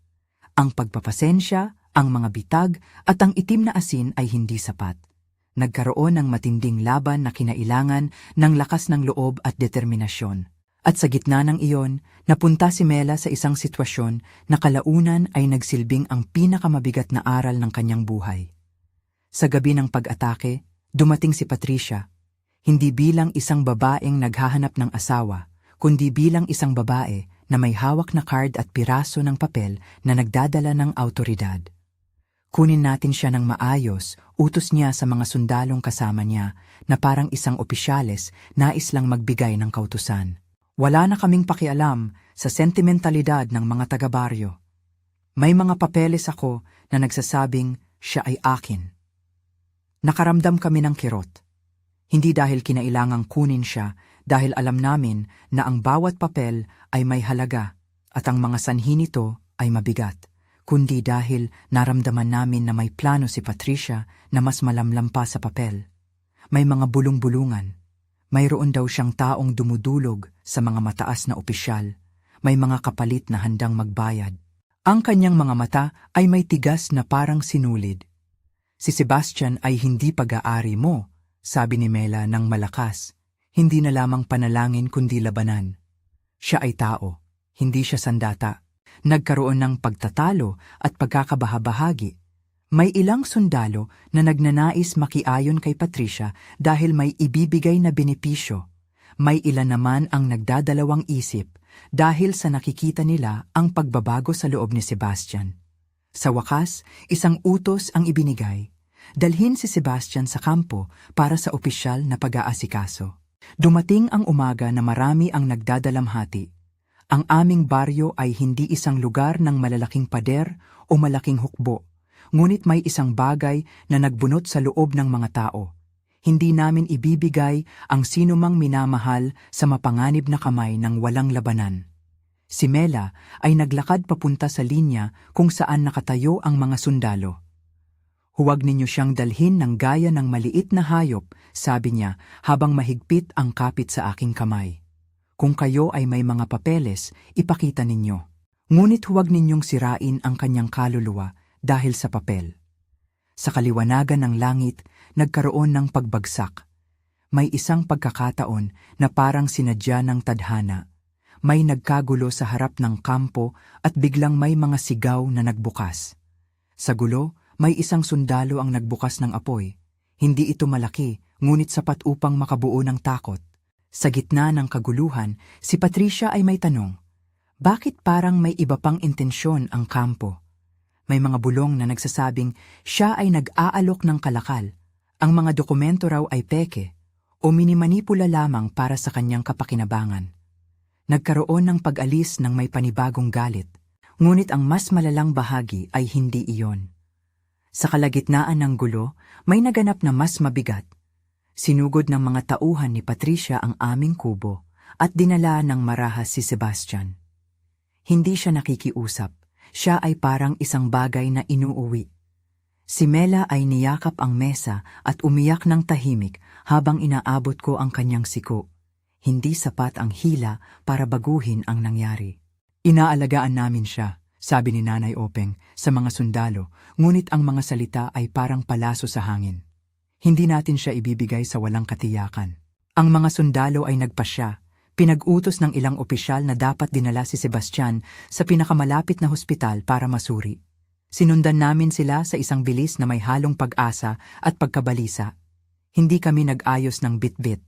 Ang pagpapasensya, ang mga bitag at ang itim na asin ay hindi sapat. Nagkaroon ng matinding laban na kinailangan ng lakas ng loob at determinasyon. At sa gitna ng iyon, napunta si Mela sa isang sitwasyon na kalaunan ay nagsilbing ang pinakamabigat na aral ng kanyang buhay. Sa gabi ng pag-atake, dumating si Patricia, hindi bilang isang babaeng naghahanap ng asawa, kundi bilang isang babae na may hawak na card at piraso ng papel na nagdadala ng awtoridad. Kunin natin siya ng maayos, utos niya sa mga sundalong kasama niya na parang isang opisyales nais lang magbigay ng kautusan. Wala na kaming pakialam sa sentimentalidad ng mga taga-baryo. May mga papeles ako na nagsasabing siya ay akin. Nakaramdam kami ng kirot. Hindi dahil kinailangang kunin siya, dahil alam namin na ang bawat papel ay may halaga at ang mga sanhi nito ay mabigat, kundi dahil naramdaman namin na may plano si Patricia na mas malamlam pa sa papel. May mga bulong-bulungan. Mayroon daw siyang taong dumudulog sa mga mataas na opisyal. May mga kapalit na handang magbayad. Ang kanyang mga mata ay may tigas na parang sinulid. Si Sebastian ay hindi pag-aari mo, sabi ni Mela ng malakas. Hindi na lamang panalangin kundi labanan. Siya ay tao, hindi siya sandata. Nagkaroon ng pagtatalo at pagkakabahabahagi. May ilang sundalo na nagnanais makiayon kay Patricia dahil may ibibigay na benepisyo. May ilan naman ang nagdadalawang isip dahil sa nakikita nila ang pagbabago sa loob ni Sebastian. Sa wakas, isang utos ang ibinigay. Dalhin si Sebastian sa kampo para sa opisyal na pag-aasikaso. Dumating ang umaga na marami ang nagdadalamhati. Ang aming baryo ay hindi isang lugar ng malalaking pader o malaking hukbo, ngunit may isang bagay na nagbunot sa loob ng mga tao. Hindi namin ibibigay ang sinumang minamahal sa mapanganib na kamay ng walang labanan. Si Mela ay naglakad papunta sa linya kung saan nakatayo ang mga sundalo. Huwag ninyo siyang dalhin ng gaya ng maliit na hayop, sabi niya habang mahigpit ang kapit sa aking kamay. Kung kayo ay may mga papeles, ipakita ninyo. Ngunit huwag ninyong sirain ang kanyang kaluluwa dahil sa papel. Sa kaliwanagan ng langit, nagkaroon ng pagbagsak. May isang pagkakataon na parang sinadya ng tadhana. May nagkagulo sa harap ng kampo at biglang may mga sigaw na nagbukas. Sa gulo, may isang sundalo ang nagbukas ng apoy. Hindi ito malaki, ngunit sapat upang makabuo ng takot. Sa gitna ng kaguluhan, si Patricia ay may tanong. Bakit parang may iba pang intensyon ang kampo? May mga bulong na nagsasabing siya ay nag-aalok ng kalakal. Ang mga dokumento raw ay peke o minimanipula lamang para sa kanyang kapakinabangan. Nagkaroon ng pag-alis ng may panibagong galit, ngunit ang mas malalang bahagi ay hindi iyon. Sa kalagitnaan ng gulo, may naganap na mas mabigat. Sinugod ng mga tauhan ni Patricia ang aming kubo at dinala ng marahas si Sebastian. Hindi siya nakikiusap, siya ay parang isang bagay na inuuwi. Si Mela ay niyakap ang mesa at umiyak ng tahimik habang inaabot ko ang kanyang siko. Hindi sapat ang hila para baguhin ang nangyari. Inaalagaan namin siya, sabi ni Nanay Openg sa mga sundalo, ngunit ang mga salita ay parang palaso sa hangin. Hindi natin siya ibibigay sa walang katiyakan. Ang mga sundalo ay nagpasya, pinag-utos ng ilang opisyal na dapat dinala si Sebastian sa pinakamalapit na hospital para masuri. Sinundan namin sila sa isang bilis na may halong pag-asa at pagkabalisa. Hindi kami nag-ayos ng bit-bit.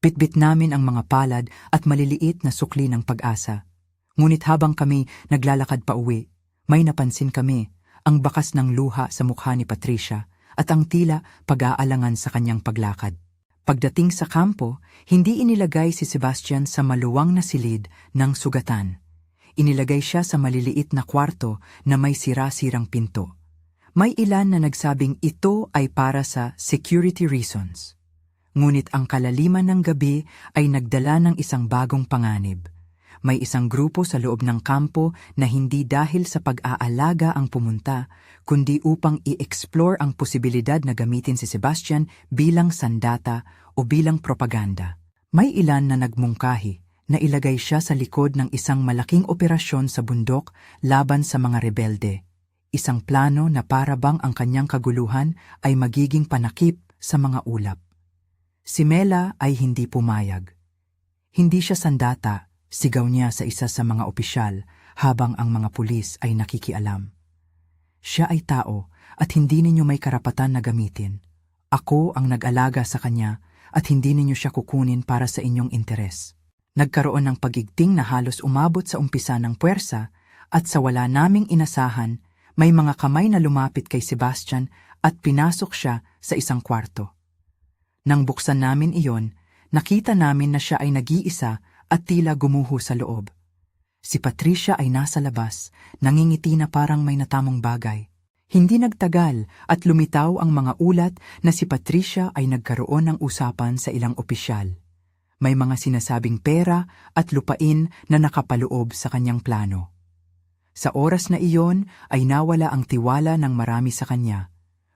Bit-bit namin ang mga palad at maliliit na sukli ng pag-asa. Ngunit habang kami naglalakad pa uwi, may napansin kami, ang bakas ng luha sa mukha ni Patricia at ang tila pag-aalangan sa kanyang paglakad. Pagdating sa kampo, hindi inilagay si Sebastian sa maluwang na silid ng sugatan. Inilagay siya sa maliliit na kwarto na may sira-sirang pinto. May ilan na nagsabing ito ay para sa security reasons. Ngunit ang kalaliman ng gabi ay nagdala ng isang bagong panganib. May isang grupo sa loob ng kampo na hindi dahil sa pag-aalaga ang pumunta, kundi upang i-explore ang posibilidad na gamitin si Sebastian bilang sandata o bilang propaganda. May ilan na nagmungkahi na ilagay siya sa likod ng isang malaking operasyon sa bundok laban sa mga rebelde. Isang plano na para bang ang kanyang kaguluhan ay magiging panakip sa mga ulap. Si Mela ay hindi pumayag. Hindi siya sandata, sigaw niya sa isa sa mga opisyal habang ang mga pulis ay nakikialam. Siya ay tao at hindi ninyo may karapatan na gamitin. Ako ang nag-alaga sa kanya at hindi ninyo siya kukunin para sa inyong interes. Nagkaroon ng pagigting na halos umabot sa umpisa ng puwersa at sa wala naming inasahan, may mga kamay na lumapit kay Sebastian at pinasok siya sa isang kwarto. Nang buksan namin iyon, nakita namin na siya ay nag-iisa at tila gumuho sa loob. Si Patricia ay nasa labas, nangingiti na parang may natamong bagay. Hindi nagtagal at lumitaw ang mga ulat na si Patricia ay nagkaroon ng usapan sa ilang opisyal. May mga sinasabing pera at lupain na nakapaloob sa kanyang plano. Sa oras na iyon ay nawala ang tiwala ng marami sa kanya,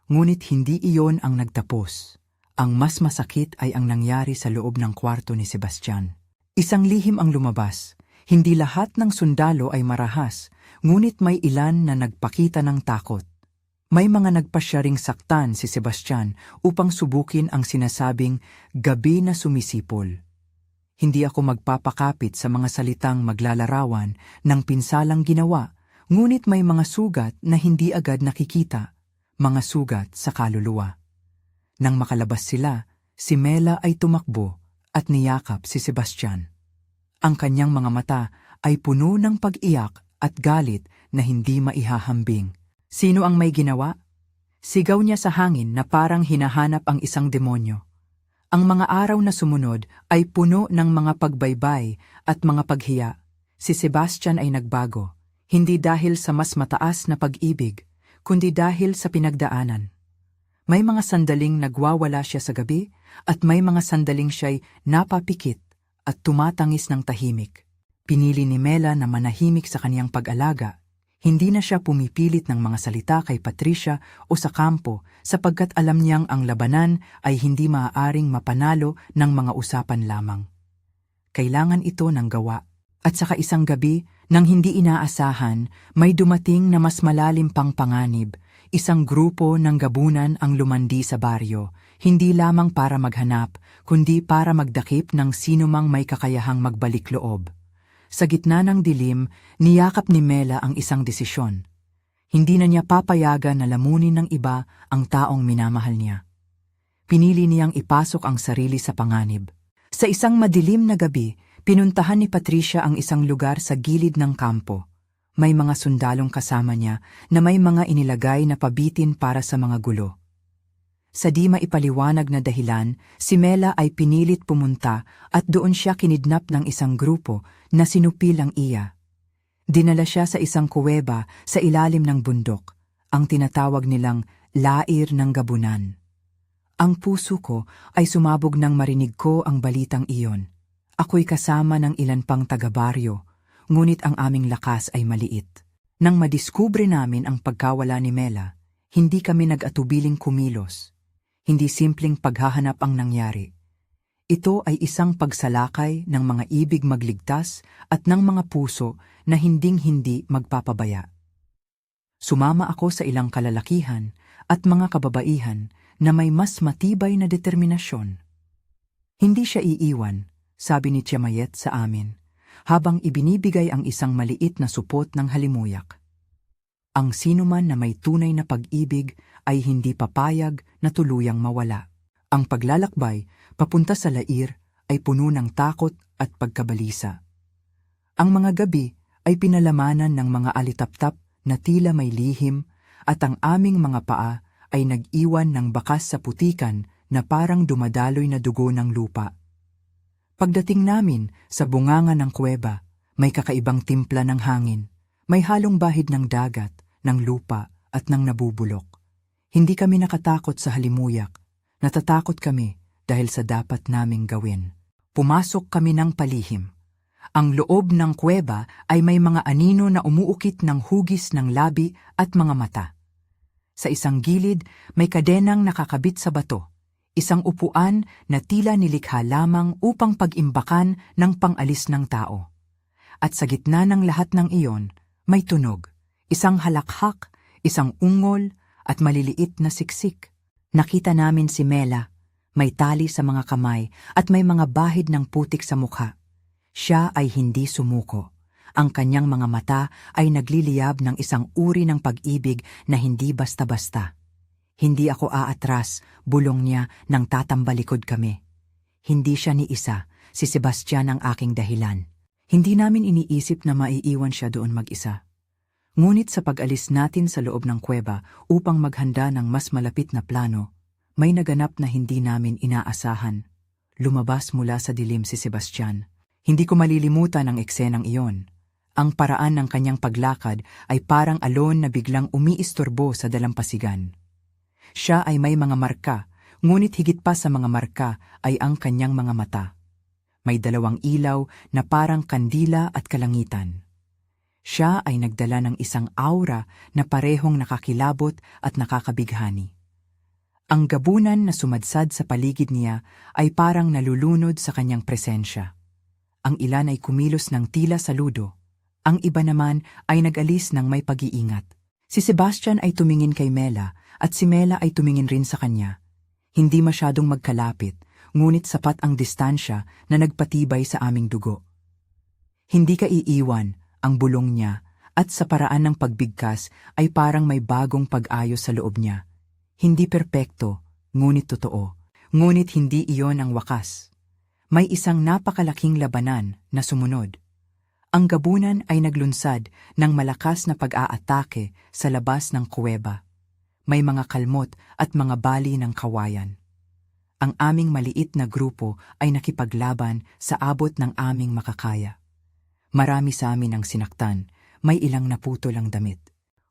ngunit hindi iyon ang nagtapos. Ang mas masakit ay ang nangyari sa loob ng kwarto ni Sebastian. Isang lihim ang lumabas. Hindi lahat ng sundalo ay marahas, ngunit may ilan na nagpakita ng takot. May mga nagpasya ring saktan si Sebastian upang subukin ang sinasabing gabi na sumisipol. Hindi ako magpapakapit sa mga salitang maglalarawan ng pinsalang ginawa, ngunit may mga sugat na hindi agad nakikita, mga sugat sa kaluluwa. Nang makalabas sila, si Mela ay tumakbo at niyakap si Sebastian. Ang kanyang mga mata ay puno ng pag-iyak at galit na hindi maihahambing. Sino ang may ginawa? Sigaw niya sa hangin na parang hinahanap ang isang demonyo. Ang mga araw na sumunod ay puno ng mga pagbaybay at mga paghiya. Si Sebastian ay nagbago, hindi dahil sa mas mataas na pag-ibig, kundi dahil sa pinagdaanan. May mga sandaling nagwawala siya sa gabi at may mga sandaling siya'y napapikit at tumatangis ng tahimik. Pinili ni Mela na manahimik sa kaniyang pag-alaga. Hindi na siya pumipilit ng mga salita kay Patricia o sa kampo sapagkat alam niyang ang labanan ay hindi maaaring mapanalo ng mga usapan lamang. Kailangan ito ng gawa. At saka isang gabi, nang hindi inaasahan, may dumating na mas malalim pang panganib. Isang grupo ng gabunan ang lumandi sa baryo, hindi lamang para maghanap, kundi para magdakip ng sinumang may kakayahang magbalik loob. Sa gitna ng dilim, niyakap ni Mela ang isang desisyon. Hindi na niya papayagan na lamunin ng iba ang taong minamahal niya. Pinili niyang ipasok ang sarili sa panganib. Sa isang madilim na gabi, pinuntahan ni Patricia ang isang lugar sa gilid ng kampo. May mga sundalong kasama niya na may mga inilagay na pabitin para sa mga gulo. Sa di maipaliwanag na dahilan, si Mela ay pinilit pumunta at doon siya kinidnap ng isang grupo na sinupilang iya. Dinala siya sa isang kuweba sa ilalim ng bundok, ang tinatawag nilang lair ng gabunan. Ang puso ko ay sumabog nang marinig ko ang balitang iyon. Ako'y kasama ng ilan pang taga-baryo, ngunit ang aming lakas ay maliit. Nang madiskubre namin ang pagkawala ni Mela, hindi kami nag-atubiling kumilos. Hindi simpleng paghahanap ang nangyari. Ito ay isang pagsalakay ng mga ibig magligtas at ng mga puso na hinding-hindi magpapabaya. Sumama ako sa ilang kalalakihan at mga kababaihan na may mas matibay na determinasyon. Hindi siya iiwan, sabi ni Chimayet sa amin, habang ibinibigay ang isang maliit na supot ng halimuyak. Ang sinuman na may tunay na pag-ibig ay hindi papayag na tuluyang mawala. Ang paglalakbay papunta sa lair ay puno ng takot at pagkabalisa. Ang mga gabi ay pinalamanan ng mga alitaptap na tila may lihim at ang aming mga paa ay nag-iwan ng bakas sa putikan na parang dumadaloy na dugo ng lupa. Pagdating namin sa bunganga ng kuweba, may kakaibang timpla ng hangin, may halong bahid ng dagat, ng lupa at ng nabubulok. Hindi kami nakatakot sa halimuyak, natatakot kami dahil sa dapat naming gawin. Pumasok kami ng palihim. Ang loob ng kuweba ay may mga anino na umuukit ng hugis ng labi at mga mata. Sa isang gilid, may kadenang nakakabit sa bato, isang upuan na tila nilikha lamang upang pag-imbakan ng pangalis ng tao. At sa gitna ng lahat ng iyon, may tunog, isang halakhak, isang ungol, at maliliit na siksik. Nakita namin si Mela, may tali sa mga kamay at may mga bahid ng putik sa mukha. Siya ay hindi sumuko. Ang kanyang mga mata ay nagliliyab ng isang uri ng pag-ibig na hindi basta-basta. Hindi ako aatras, bulong niya nang tatambalikod kami. Hindi siya ni isa, si Sebastian ang aking dahilan. Hindi namin iniisip na maiiwan siya doon mag-isa. Ngunit sa pag-alis natin sa loob ng kuweba upang maghanda ng mas malapit na plano, may naganap na hindi namin inaasahan. Lumabas mula sa dilim si Sebastian. Hindi ko malilimutan ang eksenang iyon. Ang paraan ng kanyang paglakad ay parang alon na biglang umiistorbo sa dalampasigan. Siya ay may mga marka, ngunit higit pa sa mga marka ay ang kanyang mga mata. May dalawang ilaw na parang kandila at kalangitan. Siya ay nagdala ng isang aura na parehong nakakilabot at nakakabighani. Ang gabunan na sumadsad sa paligid niya ay parang nalulunod sa kanyang presensya. Ang ilan ay kumilos ng tila saludo. Ang iba naman ay nag-alis ng may pag-iingat. Si Sebastian ay tumingin kay Mela at si Mela ay tumingin rin sa kanya. Hindi masyadong magkalapit, ngunit sapat ang distansya na nagpatibay sa aming dugo. Hindi ka iiwan, ang bulong niya, at sa paraan ng pagbigkas ay parang may bagong pag-ayos sa loob niya. Hindi perpekto, ngunit totoo. Ngunit hindi iyon ang wakas. May isang napakalaking labanan na sumunod. Ang gabunan ay naglunsad ng malakas na pag-aatake sa labas ng kuweba. May mga kalmot at mga bali ng kawayan. Ang aming maliit na grupo ay nakipaglaban sa abot ng aming makakaya. Marami sa amin ang sinaktan, may ilang naputol ang damit.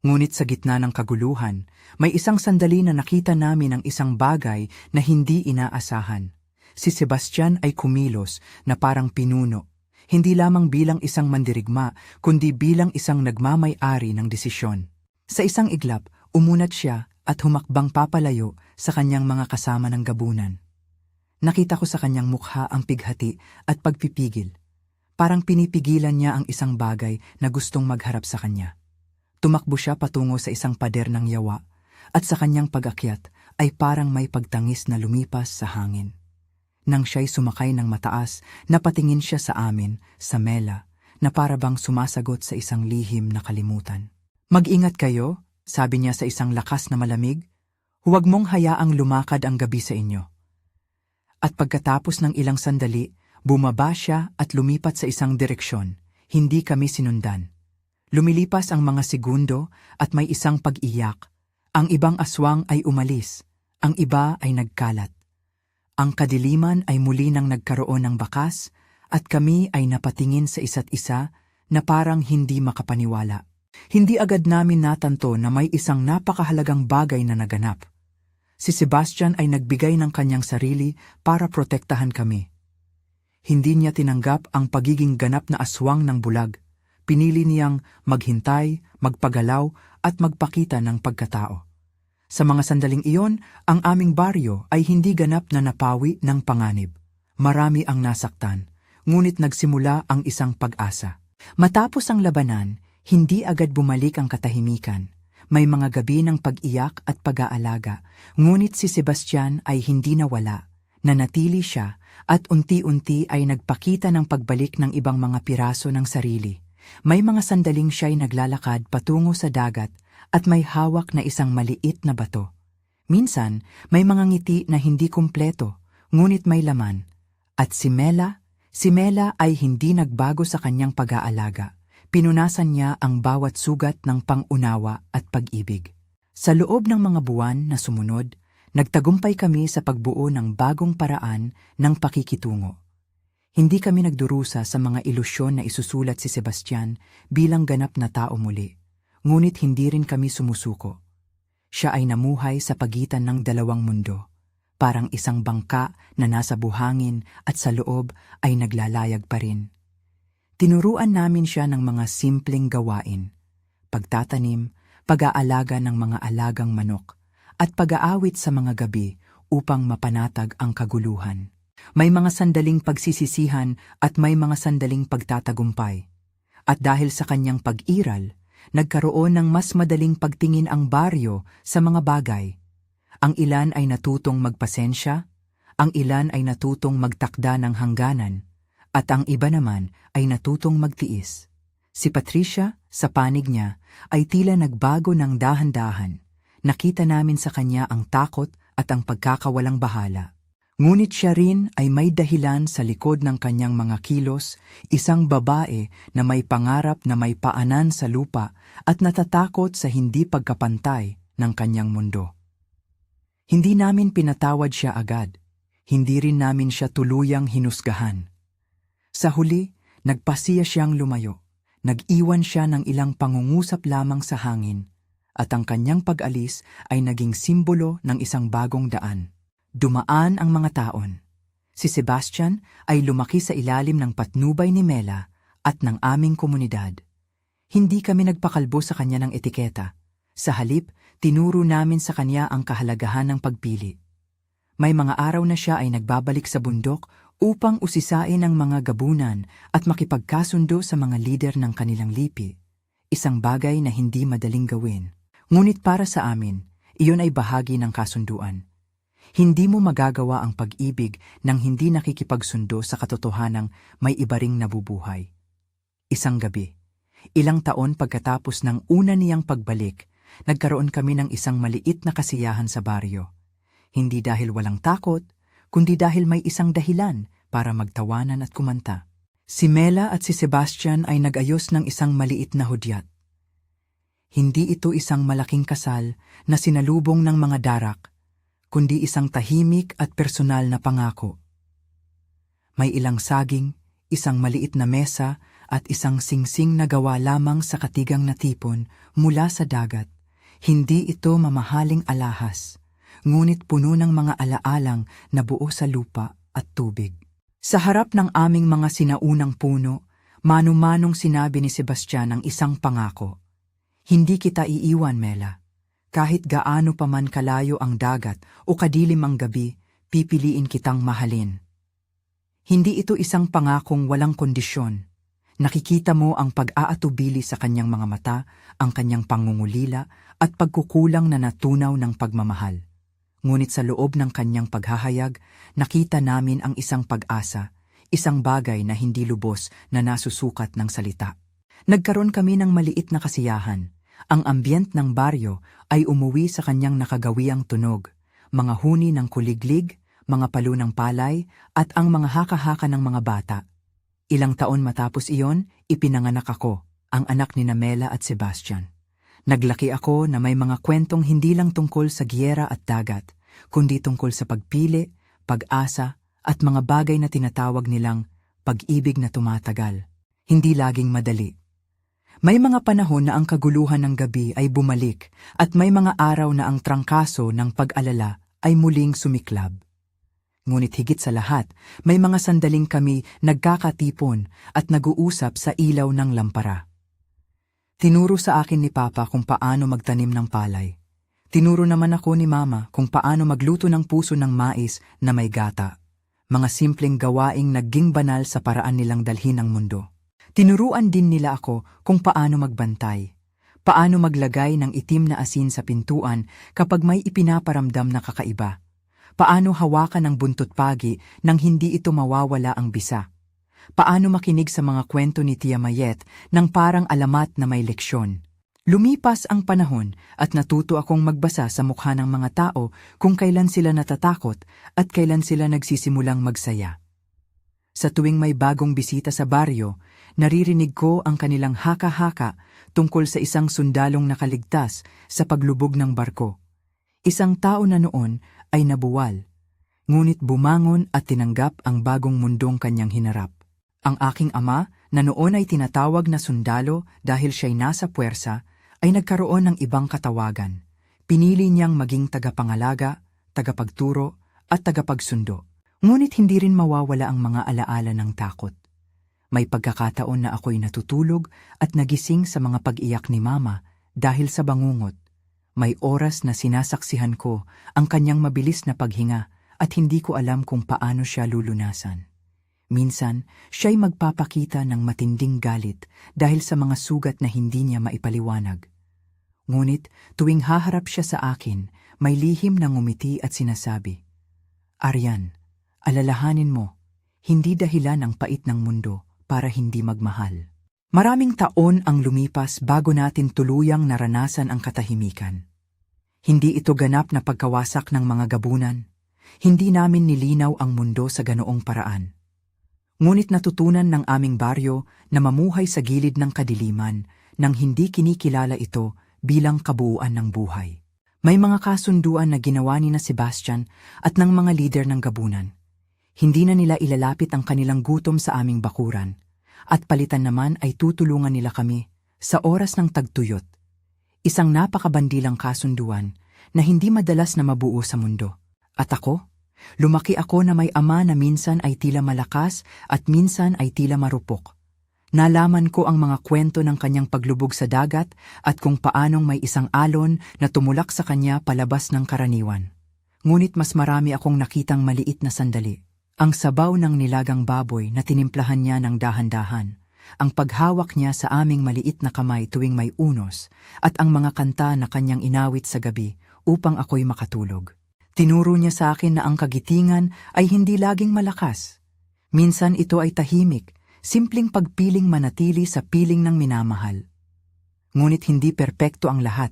Ngunit sa gitna ng kaguluhan, may isang sandali na nakita namin ang isang bagay na hindi inaasahan. Si Sebastian ay kumilos na parang pinuno. hindi lamang bilang isang mandirigma, kundi bilang isang nagmamay-ari ng desisyon. Sa isang iglap, umunat siya at humakbang papalayo sa kanyang mga kasama ng gabunan. Nakita ko sa kanyang mukha ang pighati at pagpipigil. Parang pinipigilan niya ang isang bagay na gustong magharap sa kanya. Tumakbo siya patungo sa isang pader ng yawa, at sa kanyang pag-akyat ay parang may pagtangis na lumipas sa hangin. Nang siya'y sumakay ng mataas, napatingin siya sa amin, sa Mela, na para bang sumasagot sa isang lihim na kalimutan. "Mag-ingat kayo," sabi niya sa isang lakas na malamig. "Huwag mong hayaang lumakad ang gabi sa inyo." At pagkatapos ng ilang sandali, bumaba siya at lumipat sa isang direksyon. Hindi kami sinundan. Lumilipas ang mga segundo at may isang pag-iyak. Ang ibang aswang ay umalis, ang iba ay nagkalat. Ang kadiliman ay muli nang nagkaroon ng bakas at kami ay napatingin sa isa't isa na parang hindi makapaniwala. Hindi agad namin natanto na may isang napakahalagang bagay na naganap. Si Sebastian ay nagbigay ng kanyang sarili para protektahan kami. Hindi niya tinanggap ang pagiging ganap na aswang ng bulag. Pinili niyang maghintay, magpagalaw at magpakita ng pagkatao. Sa mga sandaling iyon, ang aming baryo ay hindi ganap na napawi ng panganib. Marami ang nasaktan, ngunit nagsimula ang isang pag-asa. Matapos ang labanan, hindi agad bumalik ang katahimikan. May mga gabi ng pag-iyak at pag-aalaga, ngunit si Sebastian ay hindi nawala. Nanatili siya at unti-unti ay nagpakita ng pagbalik ng ibang mga piraso ng sarili. May mga sandaling siya'y naglalakad patungo sa dagat at may hawak na isang maliit na bato. Minsan, may mga ngiti na hindi kumpleto, ngunit may laman. At si Mela ay hindi nagbago sa kanyang pag-aalaga. Pinunasan niya ang bawat sugat ng pang-unawa at pag-ibig. Sa loob ng mga buwan na sumunod, nagtagumpay kami sa pagbuo ng bagong paraan ng pakikitungo. Hindi kami nagdurusa sa mga ilusyon na isusulat si Sebastian bilang ganap na tao muli, ngunit hindi rin kami sumusuko. Siya ay namuhay sa pagitan ng dalawang mundo, parang isang bangka na nasa buhangin at sa loob ay naglalayag pa rin. Tinuruan namin siya ng mga simpleng gawain, pagtatanim, pag-aalaga ng mga alagang manok, at pag-aawit sa mga gabi upang mapanatag ang kaguluhan. May mga sandaling pagsisisihan at may mga sandaling pagtatagumpay. At dahil sa kanyang pag-iral, nagkaroon ng mas madaling pagtingin ang baryo sa mga bagay. Ang ilan ay natutong magpasensya, ang ilan ay natutong magtakda ng hangganan, at ang iba naman ay natutong magtiis. Si Patricia, sa panig niya, ay tila nagbago ng dahan-dahan. Nakita namin sa kanya ang takot at ang pagkakawalang bahala. Ngunit siya rin ay may dahilan sa likod ng kanyang mga kilos, isang babae na may pangarap na may paanan sa lupa at natatakot sa hindi pagkapantay ng kanyang mundo. Hindi namin pinatawad siya agad, hindi rin namin siya tuluyang hinusgahan. Sa huli, nagpasiya siyang lumayo, nag-iwan siya ng ilang pangungusap lamang sa hangin, at ang kanyang pag-alis ay naging simbolo ng isang bagong daan. Dumaan ang mga taon. Si Sebastian ay lumaki sa ilalim ng patnubay ni Mela at ng aming komunidad. Hindi kami nagpakalbo sa kanya ng etiketa. Sa halip, tinuro namin sa kanya ang kahalagahan ng pagpili. May mga araw na siya ay nagbabalik sa bundok upang usisain ang mga gabunan at makipagkasundo sa mga lider ng kanilang lipi. Isang bagay na hindi madaling gawin. Ngunit para sa amin, iyon ay bahagi ng kasunduan. Hindi mo magagawa ang pag-ibig nang hindi nakikipagsundo sa katotohanang may iba ring nabubuhay. Isang gabi, ilang taon pagkatapos ng una niyang pagbalik, nagkaroon kami ng isang maliit na kasiyahan sa baryo. Hindi dahil walang takot, kundi dahil may isang dahilan para magtawanan at kumanta. Si Mela at si Sebastian ay nag-ayos ng isang maliit na hudyat. Hindi ito isang malaking kasal na sinalubong ng mga darak, kundi isang tahimik at personal na pangako. May ilang saging, isang maliit na mesa at isang singsing na gawa lamang sa katigang na tipon mula sa dagat. Hindi ito mamahaling alahas, ngunit puno ng mga alaalang na buo sa lupa at tubig. Sa harap ng aming mga sinaunang puno, mano-manong sinabi ni Sebastian ang isang pangako. Hindi kita iiwan, Mela. Kahit gaano pa man kalayo ang dagat o kadilim ang gabi, pipiliin kitang mahalin. Hindi ito isang pangakong walang kondisyon. Nakikita mo ang pag-aatubili sa kanyang mga mata, ang kanyang pangungulila at pagkukulang na natunaw ng pagmamahal. Ngunit sa loob ng kanyang paghahayag, nakita namin ang isang pag-asa, isang bagay na hindi lubos na nasusukat ng salita. Nagkaroon kami ng maliit na kasiyahan. Ang ambient ng baryo ay umuwi sa kanyang nakagawiang tunog, mga huni ng kuliglig, mga palo ng palay, at ang mga haka-haka ng mga bata. Ilang taon matapos iyon, ipinanganak ako, ang anak ni Mela at Sebastian. Naglaki ako na may mga kwentong hindi lang tungkol sa giyera at dagat, kundi tungkol sa pagpili, pag-asa, at mga bagay na tinatawag nilang pag-ibig na tumatagal. Hindi laging madali. May mga panahon na ang kaguluhan ng gabi ay bumalik at may mga araw na ang trangkaso ng pag-alala ay muling sumiklab. Ngunit higit sa lahat, may mga sandaling kami nagkakatipon at nag-uusap sa ilaw ng lampara. Tinuro sa akin ni Papa kung paano magtanim ng palay. Tinuro naman ako ni Mama kung paano magluto ng puso ng mais na may gata. Mga simpleng gawaing naging banal sa paraan nilang dalhin ang mundo. Tinuruan din nila ako kung paano magbantay. Paano maglagay ng itim na asin sa pintuan kapag may ipinaparamdam na kakaiba. Paano hawakan ang buntot pagi nang hindi ito mawawala ang bisa? Paano makinig sa mga kwento ni Tia Mayet nang parang alamat na may leksyon? Lumipas ang panahon at natuto akong magbasa sa mukha ng mga tao kung kailan sila natatakot at kailan sila nagsisimulang magsaya. Sa tuwing may bagong bisita sa baryo, naririnig ko ang kanilang haka-haka tungkol sa isang sundalong nakaligtas sa paglubog ng barko. Isang tao na noon ay nabuwal, ngunit bumangon at tinanggap ang bagong mundong kanyang hinarap. Ang aking ama, na noon ay tinatawag na sundalo dahil siya'y nasa puwersa, ay nagkaroon ng ibang katawagan. Pinili niyang maging tagapangalaga, tagapagturo, at tagapagsundo. Ngunit hindi rin mawawala ang mga alaala ng takot. May pagkakataon na ako'y natutulog at nagising sa mga pag-iyak ni Mama dahil sa bangungot. May oras na sinasaksihan ko ang kanyang mabilis na paghinga at hindi ko alam kung paano siya lulunasan. Minsan, siya'y magpapakita ng matinding galit dahil sa mga sugat na hindi niya maipaliwanag. Ngunit tuwing haharap siya sa akin, may lihim na ngumiti at sinasabi, "Aryan, alalahanin mo, hindi dahilan ang pait ng mundo para hindi magmahal." Maraming taon ang lumipas bago natin tuluyang naranasan ang katahimikan. Hindi ito ganap na pagkawasak ng mga gabunan. Hindi namin nilinaw ang mundo sa ganoong paraan. Ngunit natutunan ng aming baryo na mamuhay sa gilid ng kadiliman nang hindi kinikilala ito bilang kabuuan ng buhay. May mga kasunduan na ginawa ni Sebastian at ng mga lider ng gabunan. Hindi na nila ilalapit ang kanilang gutom sa aming bakuran. At palitan naman ay tutulungan nila kami sa oras ng tagtuyot. Isang napakabandilang kasunduan na hindi madalas na mabuo sa mundo. At ako? Lumaki ako na may ama na minsan ay tila malakas at minsan ay tila marupok. Nalaman ko ang mga kwento ng kanyang paglubog sa dagat at kung paanong may isang alon na tumulak sa kanya palabas ng karaniwan. Ngunit mas marami akong nakitang maliit na sandali. Ang sabaw ng nilagang baboy na tinimplahan niya ng dahan-dahan, ang paghawak niya sa aming maliit na kamay tuwing may unos, at ang mga kanta na kanyang inawit sa gabi upang ako'y makatulog. Tinuro niya sa akin na ang kagitingan ay hindi laging malakas. Minsan ito ay tahimik, simpleng pagpiling manatili sa piling ng minamahal. Ngunit hindi perpekto ang lahat.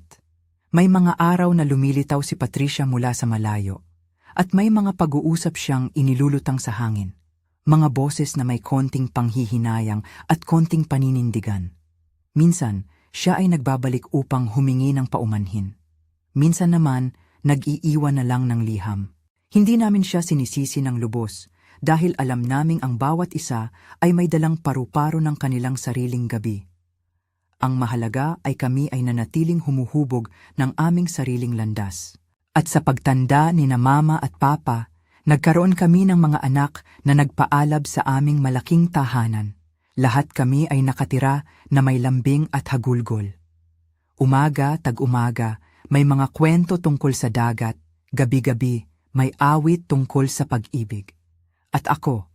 May mga araw na lumilitaw si Patricia mula sa malayo. At may mga pag-uusap siyang inilulutang sa hangin. Mga boses na may konting panghihinayang at konting paninindigan. Minsan, siya ay nagbabalik upang humingi ng paumanhin. Minsan naman, nag-iiwan na lang ng liham. Hindi namin siya sinisisi ng lubos dahil alam naming ang bawat isa ay may dalang paru-paro ng kanilang sariling gabi. Ang mahalaga ay kami ay nanatiling humuhubog ng aming sariling landas. At sa pagtanda ni na Mama at Papa, Nagkaroon kami ng mga anak na nagpaalab sa aming malaking tahanan. Lahat kami ay nakatira na may lambing at hagulgol. Umaga, tag-umaga, may mga kwento tungkol sa dagat, gabi-gabi, may awit tungkol sa pag-ibig. At ako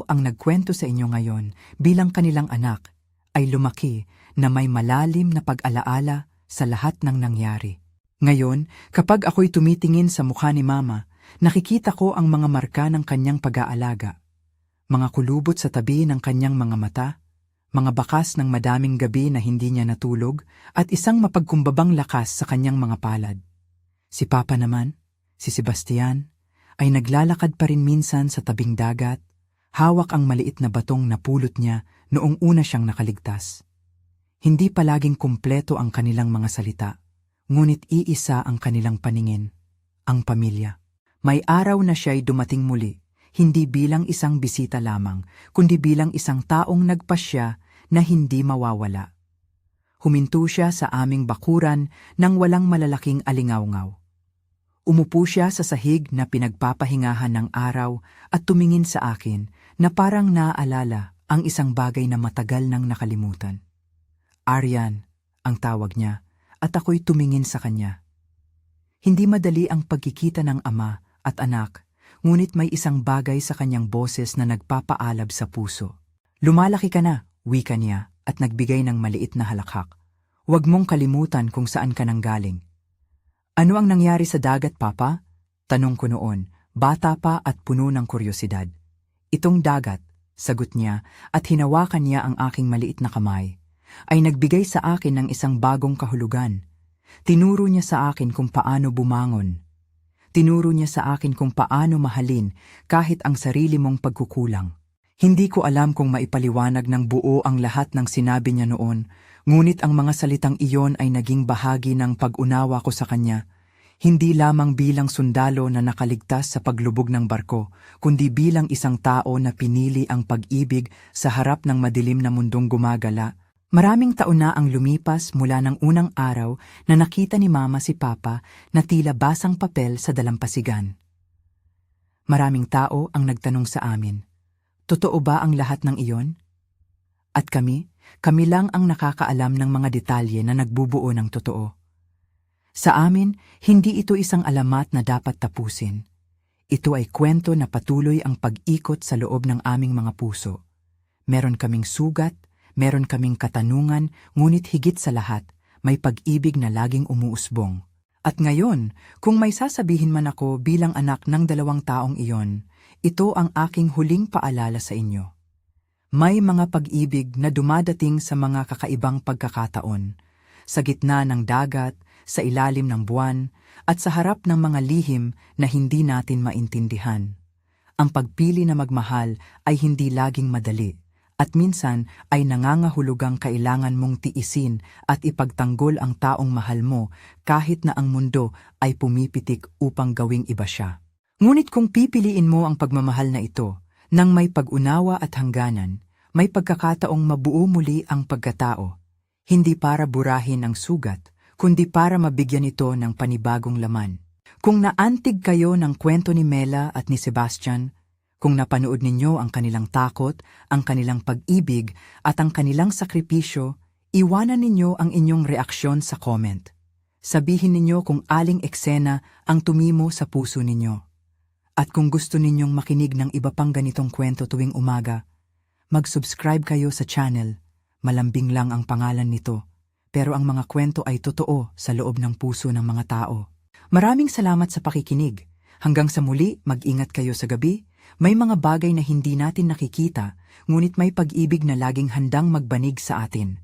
ang nagkwento sa inyo ngayon bilang kanilang anak, ay lumaki na may malalim na pag-alaala sa lahat ng nangyari. Ngayon, kapag ako'y tumitingin sa mukha ni Mama, nakikita ko ang mga marka ng kanyang pag-aalaga. Mga kulubot sa tabi ng kanyang mga mata, mga bakas ng madaming gabi na hindi niya natulog, at isang mapagkumbabang lakas sa kanyang mga palad. Si Papa naman, si Sebastian, ay naglalakad pa rin minsan sa tabing dagat, hawak ang maliit na batong napulot niya noong una siyang nakaligtas. Hindi palaging kumpleto ang kanilang mga salita, ngunit iisa ang kanilang paningin, ang pamilya. May araw na siya'y dumating muli, hindi bilang isang bisita lamang, kundi bilang isang taong nagpasya na hindi mawawala. Huminto siya sa aming bakuran nang walang malalaking alingawngaw. Umupo siya sa sahig na pinagpapahingahan ng araw at tumingin sa akin na parang naaalala ang isang bagay na matagal nang nakalimutan. Aryan, ang tawag niya, at ako'y tumingin sa kanya. Hindi madali ang pagkikita ng ama at anak, ngunit may isang bagay sa kanyang boses na nagpapaalab sa puso. Lumalaki ka na, wika niya, at nagbigay ng maliit na halakhak. Huwag mong kalimutan kung saan ka nang galing. Ano ang nangyari sa dagat, Papa? Tanong ko noon, bata pa at puno ng kuryosidad. Itong dagat, sagot niya, at hinawakan niya ang aking maliit na kamay, ay nagbigay sa akin ng isang bagong kahulugan. Tinuro niya sa akin kung paano bumangon. Tinuro niya sa akin kung paano mahalin kahit ang sarili mong pagkukulang. Hindi ko alam kung maipaliwanag ng buo ang lahat ng sinabi niya noon, ngunit ang mga salitang iyon ay naging bahagi ng pag-unawa ko sa kanya, hindi lamang bilang sundalo na nakaligtas sa paglubog ng barko, kundi bilang isang tao na pinili ang pag-ibig sa harap ng madilim na mundong gumagala. Maraming taon na ang lumipas mula ng unang araw na nakita ni Mama si Papa na tila basang papel sa dalampasigan. Maraming tao ang nagtanong sa amin, totoo ba ang lahat ng iyon? At kami lang ang nakakaalam ng mga detalye na nagbubuo ng totoo. Sa amin, hindi ito isang alamat na dapat tapusin. Ito ay kwento na patuloy ang pag-ikot sa loob ng aming mga puso. Meron kaming sugat, meron kaming katanungan, ngunit higit sa lahat, may pag-ibig na laging umuusbong. At ngayon, kung may sasabihin man ako bilang anak ng 2 taong iyon, ito ang aking huling paalala sa inyo. May mga pag-ibig na dumadating sa mga kakaibang pagkakataon, sa gitna ng dagat, sa ilalim ng buwan, at sa harap ng mga lihim na hindi natin maintindihan. Ang pagpili na magmahal ay hindi laging madali, at minsan ay nangangahulugang kailangan mong tiisin at ipagtanggol ang taong mahal mo kahit na ang mundo ay pumipitik upang gawing iba siya. Ngunit kung pipiliin mo ang pagmamahal na ito, nang may pag-unawa at hangganan, may pagkakataong mabuo muli ang pagkatao, hindi para burahin ang sugat, kundi para mabigyan ito ng panibagong laman. Kung naantig kayo ng kwento ni Mela at ni Sebastian, kung napanood ninyo ang kanilang takot, ang kanilang pag-ibig at ang kanilang sakripisyo, iwanan ninyo ang inyong reaksyon sa comment. Sabihin ninyo kung aling eksena ang tumimo sa puso ninyo. At kung gusto ninyong makinig ng iba pang ganitong kwento tuwing umaga, mag-subscribe kayo sa channel. Malambing lang ang pangalan nito, pero ang mga kwento ay totoo sa loob ng puso ng mga tao. Maraming salamat sa pakikinig. Hanggang sa muli, mag-ingat kayo sa gabi. May mga bagay na hindi natin nakikita, ngunit may pag-ibig na laging handang magbanig sa atin.